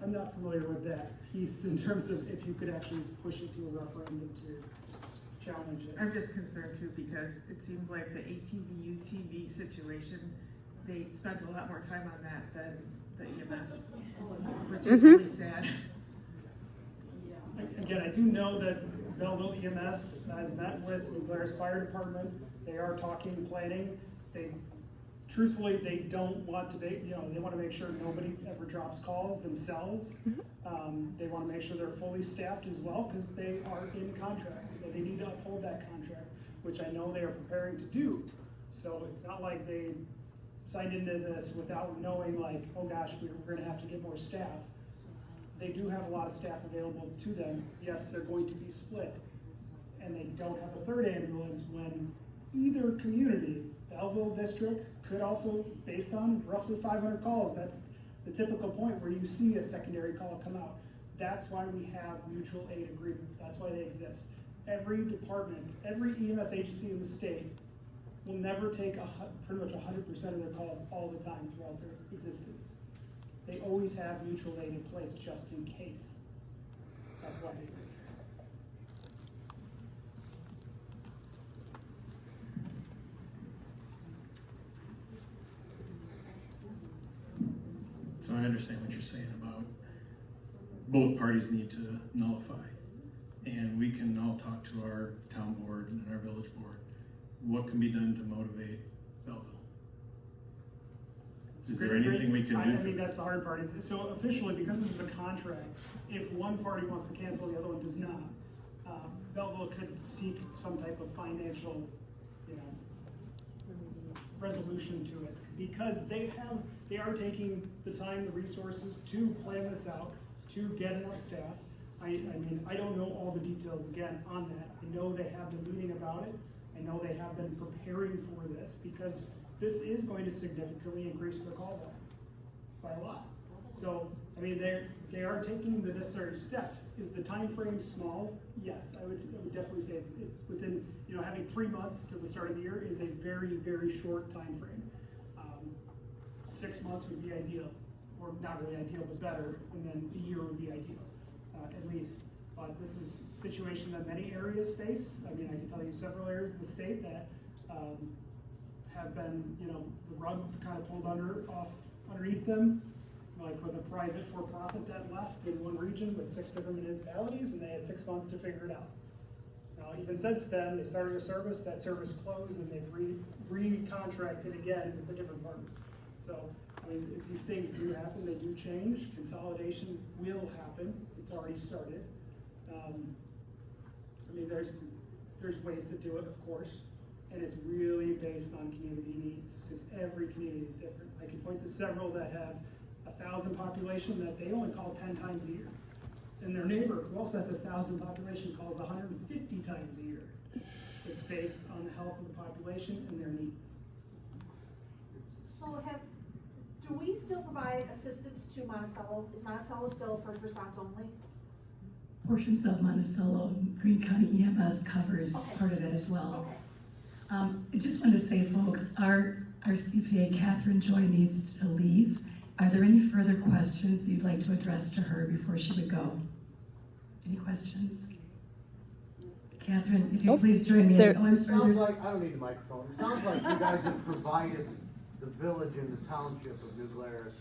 I'm not familiar with that piece in terms of if you could actually push it to a referendum to challenge it. I'm just concerned too, because it seemed like the ATV, UTV situation, they spent a lot more time on that than the EMS, which is really sad. Again, I do know that Belleville EMS has met with the Glarus Fire Department. They are talking planning. Truthfully, they don't want to, they want to make sure nobody ever drops calls themselves. They want to make sure they're fully staffed as well, because they are in contract, so they need to uphold that contract, which I know they are preparing to do. So it's not like they signed into this without knowing like, oh gosh, we're gonna have to get more staff. They do have a lot of staff available to them. Yes, they're going to be split. And they don't have a third ambulance when either community, Belleville District, could also, based on roughly 500 calls, that's the typical point where you see a secondary call come out. That's why we have mutual aid agreements. That's why they exist. Every department, every EMS agency in the state will never take pretty much 100% of their calls all the time throughout their existence. They always have mutual aid in place just in case. That's why it exists. So I understand what you're saying about both parties need to nullify. And we can all talk to our town board and our village board. What can be done to motivate Belleville? Is there anything we can do? I mean, that's the hard part. So officially, because this is a contract, if one party wants to cancel, the other one does not. Belleville could seek some type of financial, resolution to it, because they are taking the time, the resources to plan this out, to get enough staff. I mean, I don't know all the details again on that. I know they have been meeting about it. I know they have been preparing for this, because this is going to significantly increase their call volume by a lot. So, I mean, they are taking the necessary steps. Is the time frame small? Yes, I would definitely say it's within, having 3 months to the start of the year is a very, very short time frame. 6 months would be ideal, or not really ideal, but better, and then a year would be ideal, at least. But this is a situation that many areas face. I mean, I can tell you several areas of the state that have been, the rug kind of pulled underneath them, like with a private for-profit that left in one region with 6 different municipalities, and they had 6 months to figure it out. Now, even since then, they started a service, that service closed, and they've re-contracted again with a different partner. So, I mean, if these things do happen, they do change. Consolidation will happen. It's already started. I mean, there's ways to do it, of course, and it's really based on community needs, because every community is different. I can point to several that have 1,000 population that they only call 10 times a year. And their neighbor, who also has 1,000 population, calls 150 times a year. It's based on the health of the population and their needs. So do we still provide assistance to Monticello? Is Monticello still first response only? Portions of Monticello, Greene County EMS covers part of it as well. I just wanted to say, folks, our CPA, Catherine Joy, needs to leave. Are there any further questions that you'd like to address to her before she would go? Any questions? Catherine, if you please join me. Oh, I'm sorry. Sounds like, I don't need the microphone. It sounds like you guys have provided the village and the township of New Glarus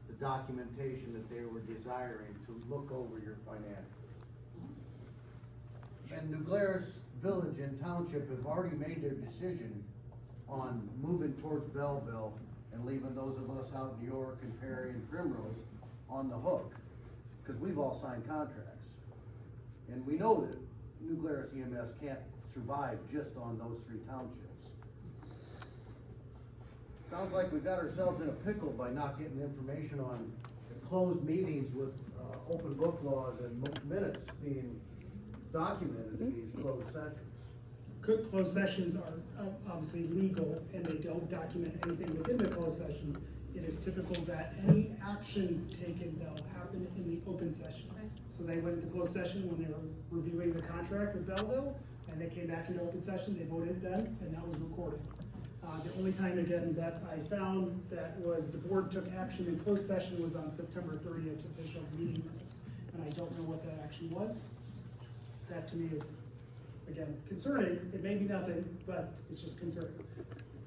the documentation that they were desiring to look over your financials. And New Glarus Village and Township have already made their decision on moving towards Belleville and leaving those of us out in York and Perry and Primrose on the hook, because we've all signed contracts. And we know that New Glarus EMS can't survive just on those 3 townships. Sounds like we got ourselves in a pickle by not getting information on the closed meetings with open book laws and minutes being documented in these closed sessions. Closed sessions are obviously legal, and they don't document anything within the closed sessions. It is typical that any actions taken, they'll happen in the open session. So they went into closed session when they were reviewing the contract with Belleville, and they came back into open session, they voted then, and that was recorded. The only time again that I found that was the board took action in closed session was on September 30th official meeting minutes, and I don't know what that action was. That to me is, again, concerning. It may be nothing, but it's just concerning.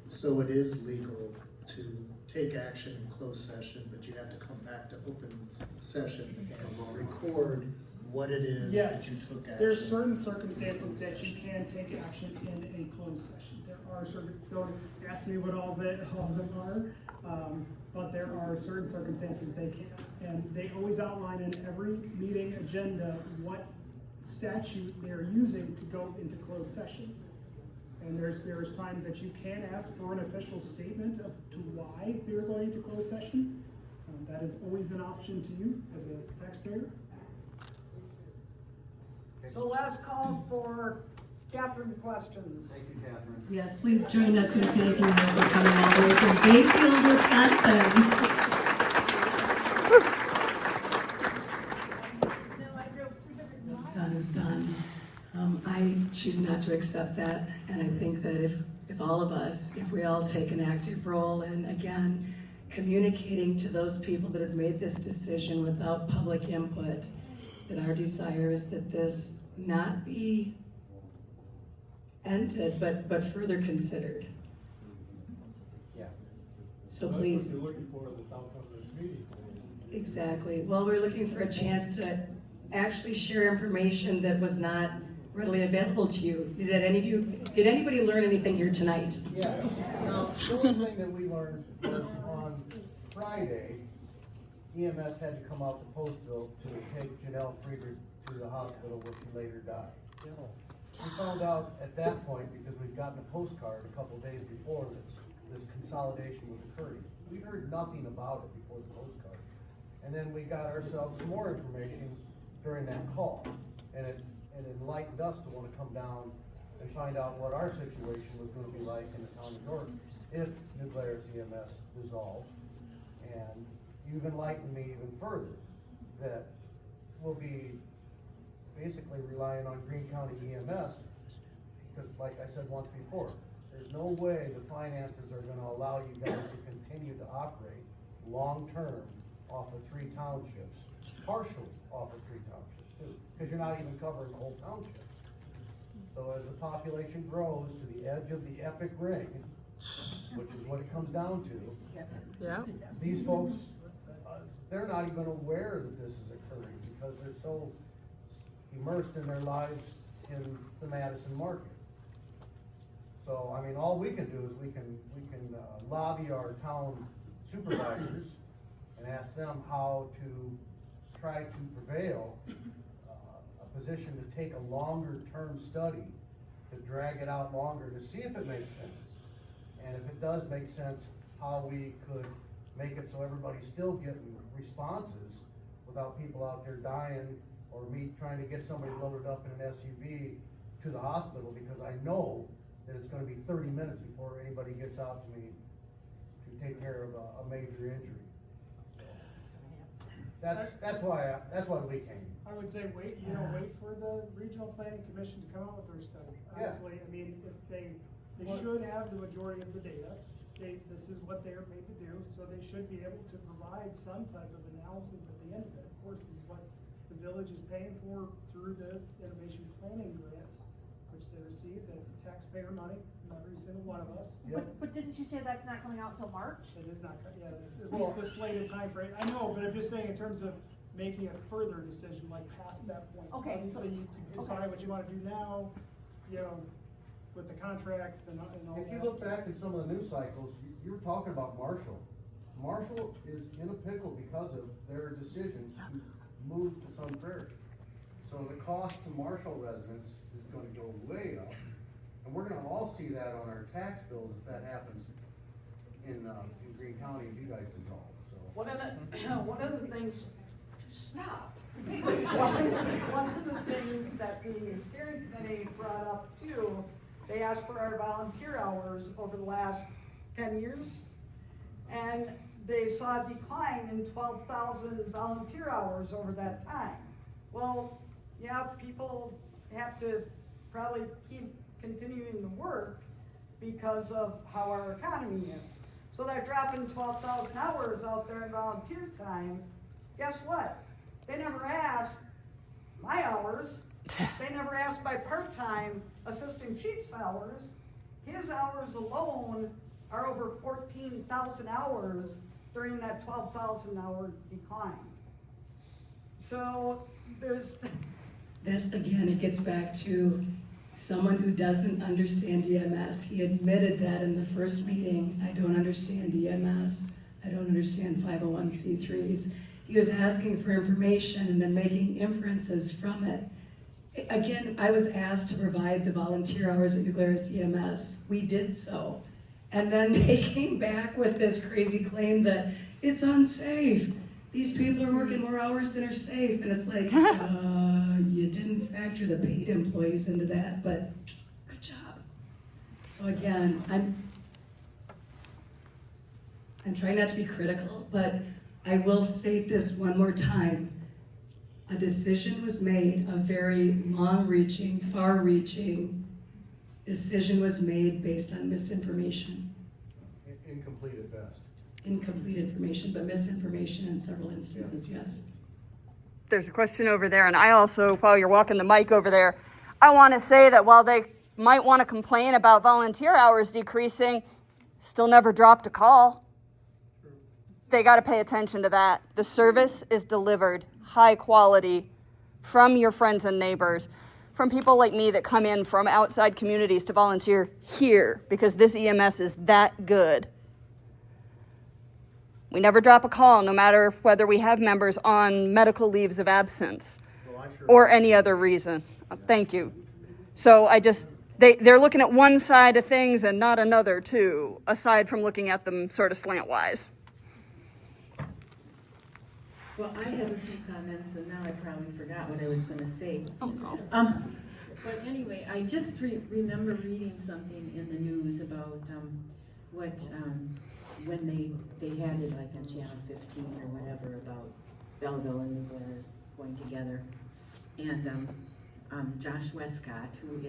So it is legal to take action in closed session, but you have to come back to open session and record what it is that you took action. There's certain circumstances that you can take action in a closed session. There are certain, don't ask me what all of them are, but there are certain circumstances they can. And they always outline in every meeting agenda what statute they're using to go into closed session. And there's times that you can ask for an official statement of to why they're going into closed session. That is always an option to you as a taxpayer. So last call for Catherine questions. Thank you, Catherine. Yes, please join us in thanking her for coming all the way from Bayfield, Wisconsin. What's done is done. I choose not to accept that, and I think that if all of us, if we all take an active role in, again, communicating to those people that have made this decision without public input, that our desire is that this not be ended, but further considered. Yeah. So please. That's what you're looking for at the outcome of this meeting. Exactly. Well, we're looking for a chance to actually share information that was not readily available to you. Did anybody learn anything here tonight? Yeah. Now, the only thing that we learned was on Friday, EMS had to come out to Postville to take Janelle Friedrich to the hospital where she later died. We found out at that point, because we'd gotten a postcard a couple days before this, this consolidation was occurring. We've heard nothing about it before the postcard. And then we got ourselves some more information during that call. And it enlightened us to want to come down and find out what our situation was going to be like in the town of Norton if New Glarus EMS dissolved. And you've enlightened me even further that we'll be basically relying on Greene County EMS because, like I said once before, there's no way the finances are going to allow you guys to continue to operate long-term off of 3 townships, partially off of 3 townships too, because you're not even covering the whole township. So as the population grows to the edge of the epic ring, which is what it comes down to, Yeah. these folks, they're not even aware that this is occurring because they're so immersed in their lives in the Madison market. So, I mean, all we can do is we can lobby our town supervisors and ask them how to try to prevail a position to take a longer term study, to drag it out longer, to see if it makes sense. And if it does make sense, how we could make it so everybody's still getting responses without people out there dying or me trying to get somebody loaded up in an SUV to the hospital because I know that it's gonna be 30 minutes before anybody gets out to me to take care of a major injury. That's why we came. I would say wait for the Regional Planning Commission to come out with their study. Yeah. Honestly, I mean, if they should have the majority of the data. This is what they're made to do, so they should be able to provide some type of analysis at the end of it. Of course, this is what the village is paying for through the Innovation Planning Grant, which they receive. That's taxpayer money from every single one of us. But didn't you say that's not coming out until March? It is not, yeah, at least the slated timeframe. I know, but I'm just saying in terms of making a further decision, like past that point. Okay, Obviously, you can decide what you wanna do now, with the contracts and all that. If you look back at some of the news cycles, you were talking about Marshall. Marshall is in a pickle because of their decision to move to Sun Prairie. So the cost to Marshall residents is gonna go way up. And we're gonna all see that on our tax bills if that happens in Greene County if you guys dissolve, so. One of the things, stop. One of the things that the steering committee brought up too, they asked for our volunteer hours over the last 10 years. And they saw a decline in 12,000 volunteer hours over that time. Well, yeah, people have to probably keep continuing to work because of how our economy is. So they're dropping 12,000 hours out there in volunteer time. Guess what? They never asked my hours. They never asked my part-time assistant chief's hours. His hours alone are over 14,000 hours during that 12,000 hour decline. So there's. That's, again, it gets back to someone who doesn't understand EMS. He admitted that in the first meeting. I don't understand EMS. I don't understand 501c3s. He was asking for information and then making inferences from it. Again, I was asked to provide the volunteer hours at New Glarus EMS. We did so. And then they came back with this crazy claim that it's unsafe. These people are working more hours than are safe. And it's like, you didn't factor the paid employees into that, but good job. So again, I'm trying not to be critical, but I will state this one more time. A decision was made, a very long-reaching, far-reaching decision was made based on misinformation. Incomplete at best. Incomplete information, but misinformation in several instances, yes. There's a question over there, and I also, while you're walking the mic over there, I want to say that while they might want to complain about volunteer hours decreasing, still never dropped a call. They got to pay attention to that. The service is delivered high quality from your friends and neighbors, from people like me that come in from outside communities to volunteer here because this EMS is that good. We never drop a call, no matter whether we have members on medical leaves of absence or any other reason. Thank you. So they're looking at one side of things and not another too, aside from looking at them sort of slantwise. Well, I have a few comments, and now I probably forgot what I was gonna say. Oh, no. But anyway, I just remember reading something in the news about, when they had it like on Channel 15 or whatever about Belleville and New Glarus going together. And, Josh Westcott, who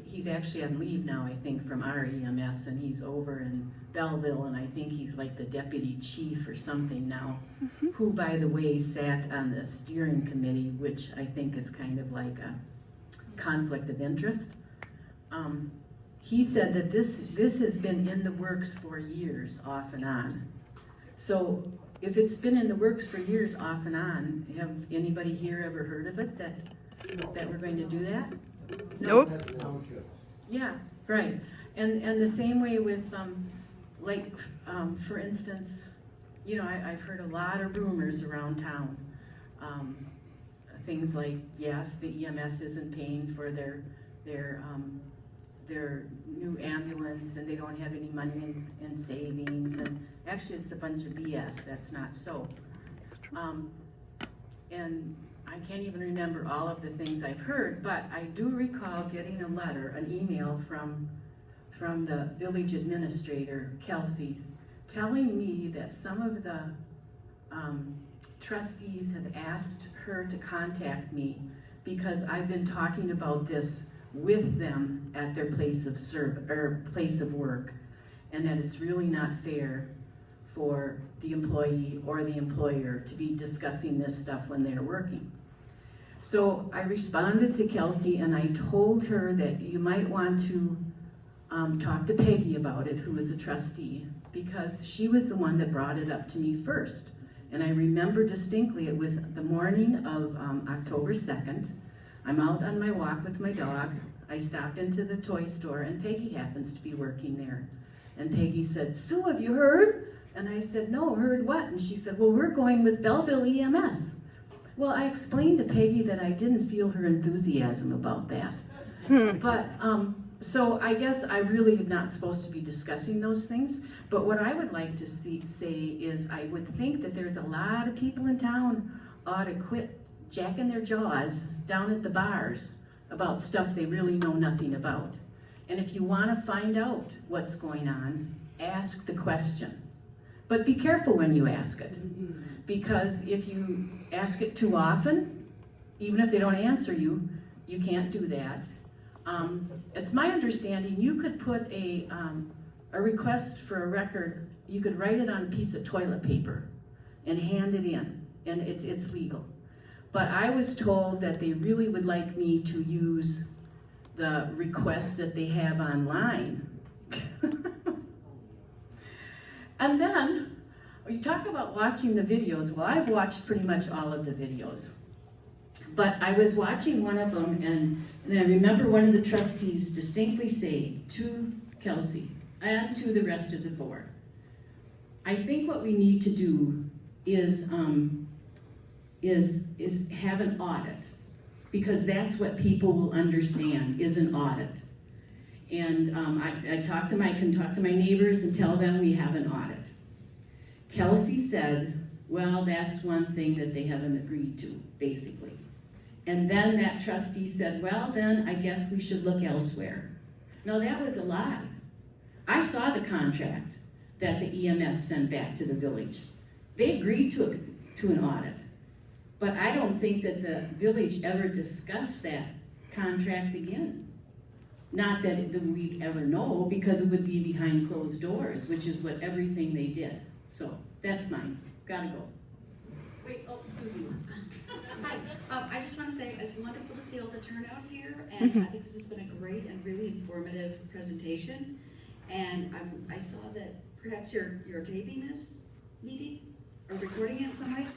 he's actually on leave now, I think, from our EMS, and he's over in Belleville, and I think he's like the deputy chief or something now, who, by the way, sat on the steering committee, which I think is kind of like a conflict of interest. He said that this has been in the works for years, off and on. So if it's been in the works for years, off and on, have anybody here ever heard of it, that we're going to do that? Nope. Yeah, right. And the same way with, for instance, you know, I've heard a lot of rumors around town. Things like, yes, the EMS isn't paying for their new ambulance, and they don't have any money in savings, and actually it's a bunch of BS. That's not so. And I can't even remember all of the things I've heard, but I do recall getting a letter, an email from the village administrator, Kelsey, telling me that some of the trustees have asked her to contact me because I've been talking about this with them at their place of work, and that it's really not fair for the employee or the employer to be discussing this stuff when they're working. So I responded to Kelsey, and I told her that you might want to talk to Peggy about it, who is a trustee, because she was the one that brought it up to me first. And I remember distinctly, it was the morning of October 2nd. I'm out on my walk with my dog. I stopped into the toy store, and Peggy happens to be working there. And Peggy said, "Sue, have you heard?" And I said, "No, heard what?" And she said, "Well, we're going with Belleville EMS." Well, I explained to Peggy that I didn't feel her enthusiasm about that. But, so I guess I really am not supposed to be discussing those things. But what I would like to say is I would think that there's a lot of people in town ought to quit jacking their jaws down at the bars about stuff they really know nothing about. And if you want to find out what's going on, ask the question. But be careful when you ask it. Because if you ask it too often, even if they don't answer you, you can't do that. It's my understanding you could put a request for a record, you could write it on a piece of toilet paper and hand it in, and it's legal. But I was told that they really would like me to use the requests that they have online. And then, you talk about watching the videos. Well, I've watched pretty much all of the videos. But I was watching one of them, and I remember one of the trustees distinctly say to Kelsey and to the rest of the board, I think what we need to do is have an audit, because that's what people will understand is an audit. And I can talk to my neighbors and tell them we have an audit. Kelsey said, well, that's one thing that they haven't agreed to, basically. And then that trustee said, well, then I guess we should look elsewhere. No, that was a lie. I saw the contract that the EMS sent back to the village. They agreed to an audit. But I don't think that the village ever discussed that contract again. Not that we'd ever know, because it would be behind closed doors, which is what everything they did. So that's mine. Gotta go. Wait, oh, Susie. Hi, I just want to say it's wonderful to see all the turnout here, and I think this has been a great and really informative presentation. And I saw that perhaps you're taping this meeting or recording it in some way.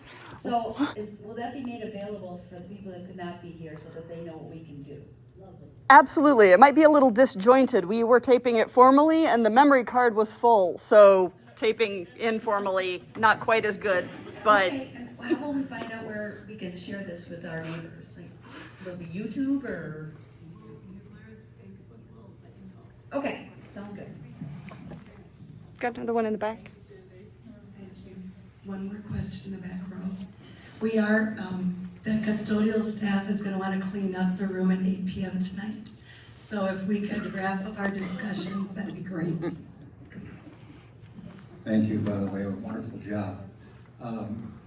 So will that be made available for the people that could not be here so that they know what we can do? Lovely. Absolutely. It might be a little disjointed. We were taping it formally, and the memory card was full, so taping informally, not quite as good. But okay, and how will we find out where we can share this with our neighbors? Like, will it be YouTube or? Okay, sounds good. Got another one in the back? Thank you. One more question in the back row. We are, the custodial staff is gonna wanna clean up the room at 8 p.m. tonight. So if we could wrap up our discussions, that'd be great. Thank you, by the way, a wonderful job.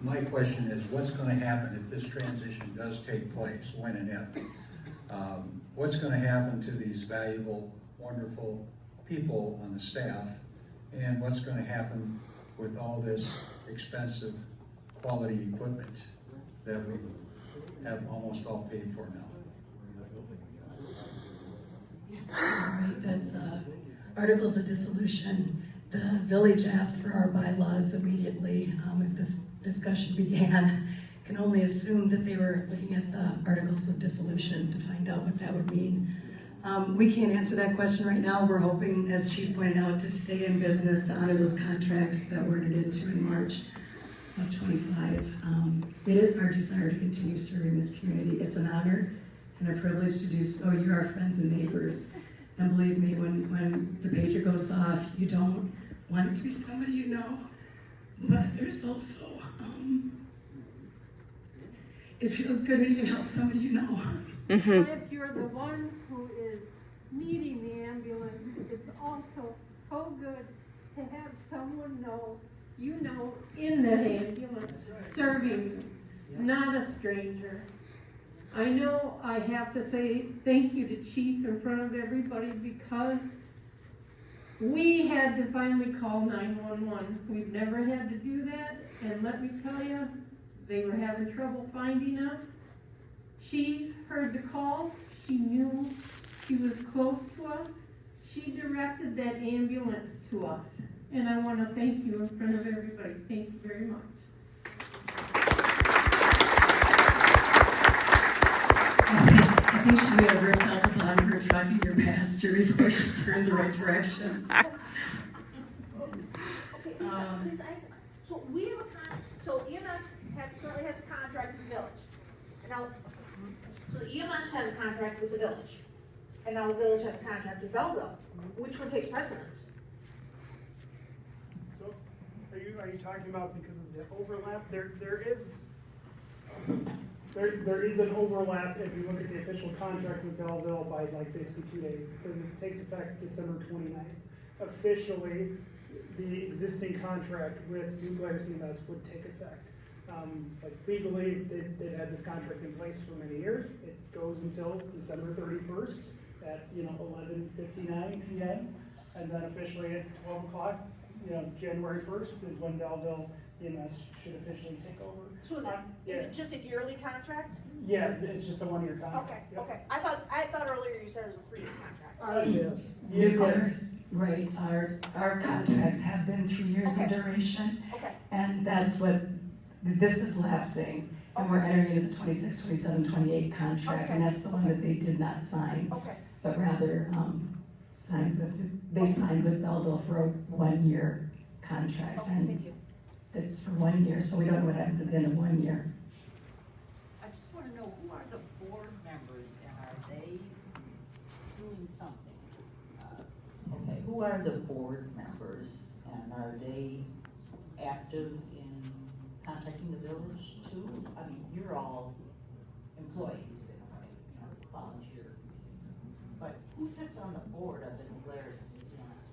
My question is, what's gonna happen if this transition does take place, when and if? What's gonna happen to these valuable, wonderful people on the staff? And what's gonna happen with all this expensive quality equipment that we have almost all paid for now? Right, that's articles of dissolution. The village asked for our bylaws immediately as this discussion began. Can only assume that they were looking at the articles of dissolution to find out what that would mean. We can't answer that question right now. We're hoping, as Chief pointed out, to stay in business, to honor those contracts that were entered into in March of 25. It is our desire to continue serving this community. It's an honor and a privilege to do so. You're our friends and neighbors. And believe me, when the pager goes off, you don't want it to be somebody you know, but there's also, it feels good when you can help somebody you know. Mm-hmm. But if you're the one who is needing the ambulance, it's also so good to have someone you know in that ambulance, serving you, not a stranger. I know I have to say thank you to Chief in front of everybody because we had to finally call 911. We've never had to do that, and let me tell you, they were having trouble finding us. Chief heard the call. She knew she was close to us. She directed that ambulance to us, and I want to thank you in front of everybody. Thank you very much. I think she may have ripped out the bottom of her truck in your pasture before she turned the right direction. So we have so EMS currently has a contract with the village. And now, so the EMS has a contract with the village. And now the village has a contract with Belleville. Which one takes precedence? So, are you talking about because of the overlap? There is an overlap if you look at the official contract with Belleville by like basically 2 days. It says it takes effect December 29th. Officially, the existing contract with New Glarus EMS would take effect. Like legally, they've had this contract in place for many years. It goes until December 31st at 11:59 p.m. And then officially at 12 o'clock, January 1st is when Belleville EMS should officially take over. So is it just a yearly contract? Yeah, it's just a 1-year contract. Okay, Yep. okay. I thought earlier you said it was a 3-year contract. Yes. Nuclear's, right, our contracts have been 3 years in duration. Okay. And that's what, this is lapsing. And we're entering into the 26, 27, 28 contract, and that's the one that they did not sign. Okay. But rather, signed with Belleville for a 1-year contract. Okay, And thank you. it's for 1 year, so we don't know what happens at the end of 1 year. I just want to know, who are the board members and are they doing something? Okay, who are the board members and are they active in contacting the village too? I mean, you're all employees in a way, volunteer. But who sits on the board of the New Glarus EMS?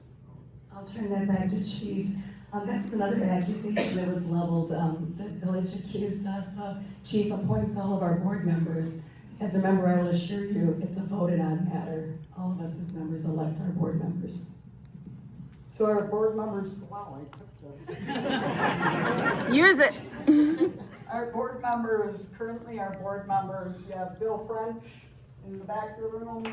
I'll turn that back to Chief. That's another accusation that was leveled. The village accused us of. Chief appoints all of our board members. As a member, I will assure you, it's a voted on matter. All of us as members elect our board members. So our board members, wow, I took this. Use it. Our board members, currently our board members, you have Bill French in the back of the room.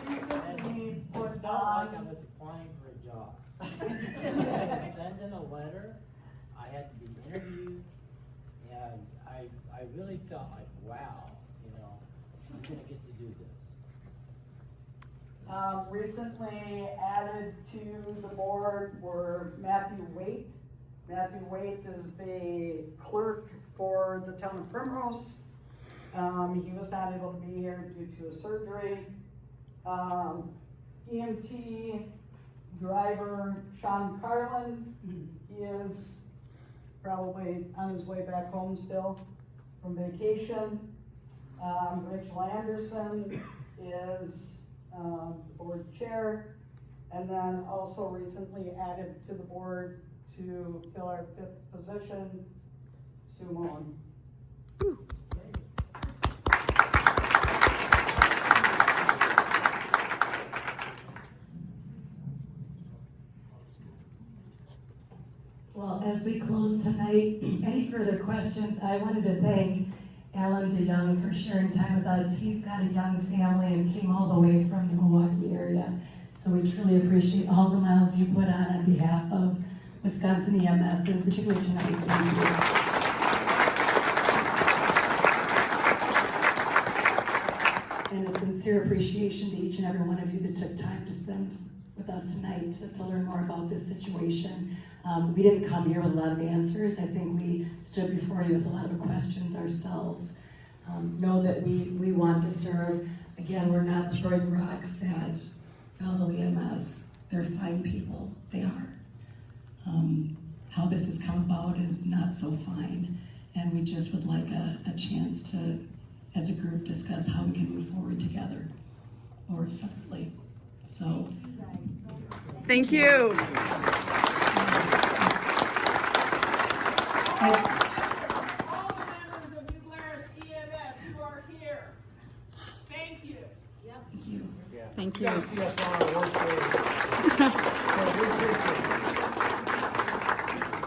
Recently put on. I was applying for a job. I had to send in a letter, I had to be interviewed, and I really felt like, wow, I'm gonna get to do this. Recently added to the board were Matthew Waite. Matthew Waite is the clerk for the town of Primrose. He was not able to be here due to a surgery. EMT driver Sean Carlin, he is probably on his way back home still from vacation. Rachel Anderson is the board chair, and then also recently added to the board to fill our 5th position, Sue Mullen. Well, as we close tonight, any further questions, I wanted to thank Alan DeYoung for sharing time with us. He's got a young family and came all the way from the Milwaukee area. So we truly appreciate all the miles you put on behalf of Wisconsin EMS, and particularly tonight, thank you. And a sincere appreciation to each and every one of you that took time to spend with us tonight to learn more about this situation. We didn't come here with a lot of answers. I think we stood before you with a lot of questions ourselves. Know that we want to serve. Again, we're not throwing rocks at Belleville EMS. They're fine people. They are. How this has come about is not so fine. And we just would like a chance to, as a group, discuss how we can move forward together or separately. So. Thank you. All the members of New Glarus EMS who are here, thank you. Thank you. Thank You you. guys see us on our work day.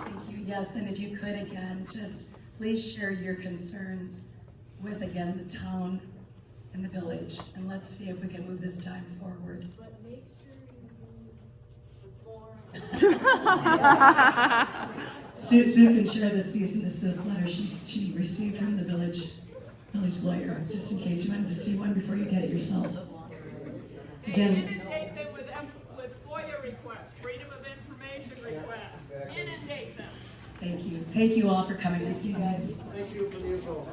Thank you. Yes, and if you could again, just please share your concerns with, again, the town and the village, and let's see if we can move this time forward. But make sure you use the form. Sue can share the cease and desist letter she received from the village lawyer, just in case you wanted to see one before you get it yourself. And Again, inundate them with FOIA requests, freedom of information requests. Inundate them. thank you. Thank you all for coming. We'll see you guys. Thank you for the info.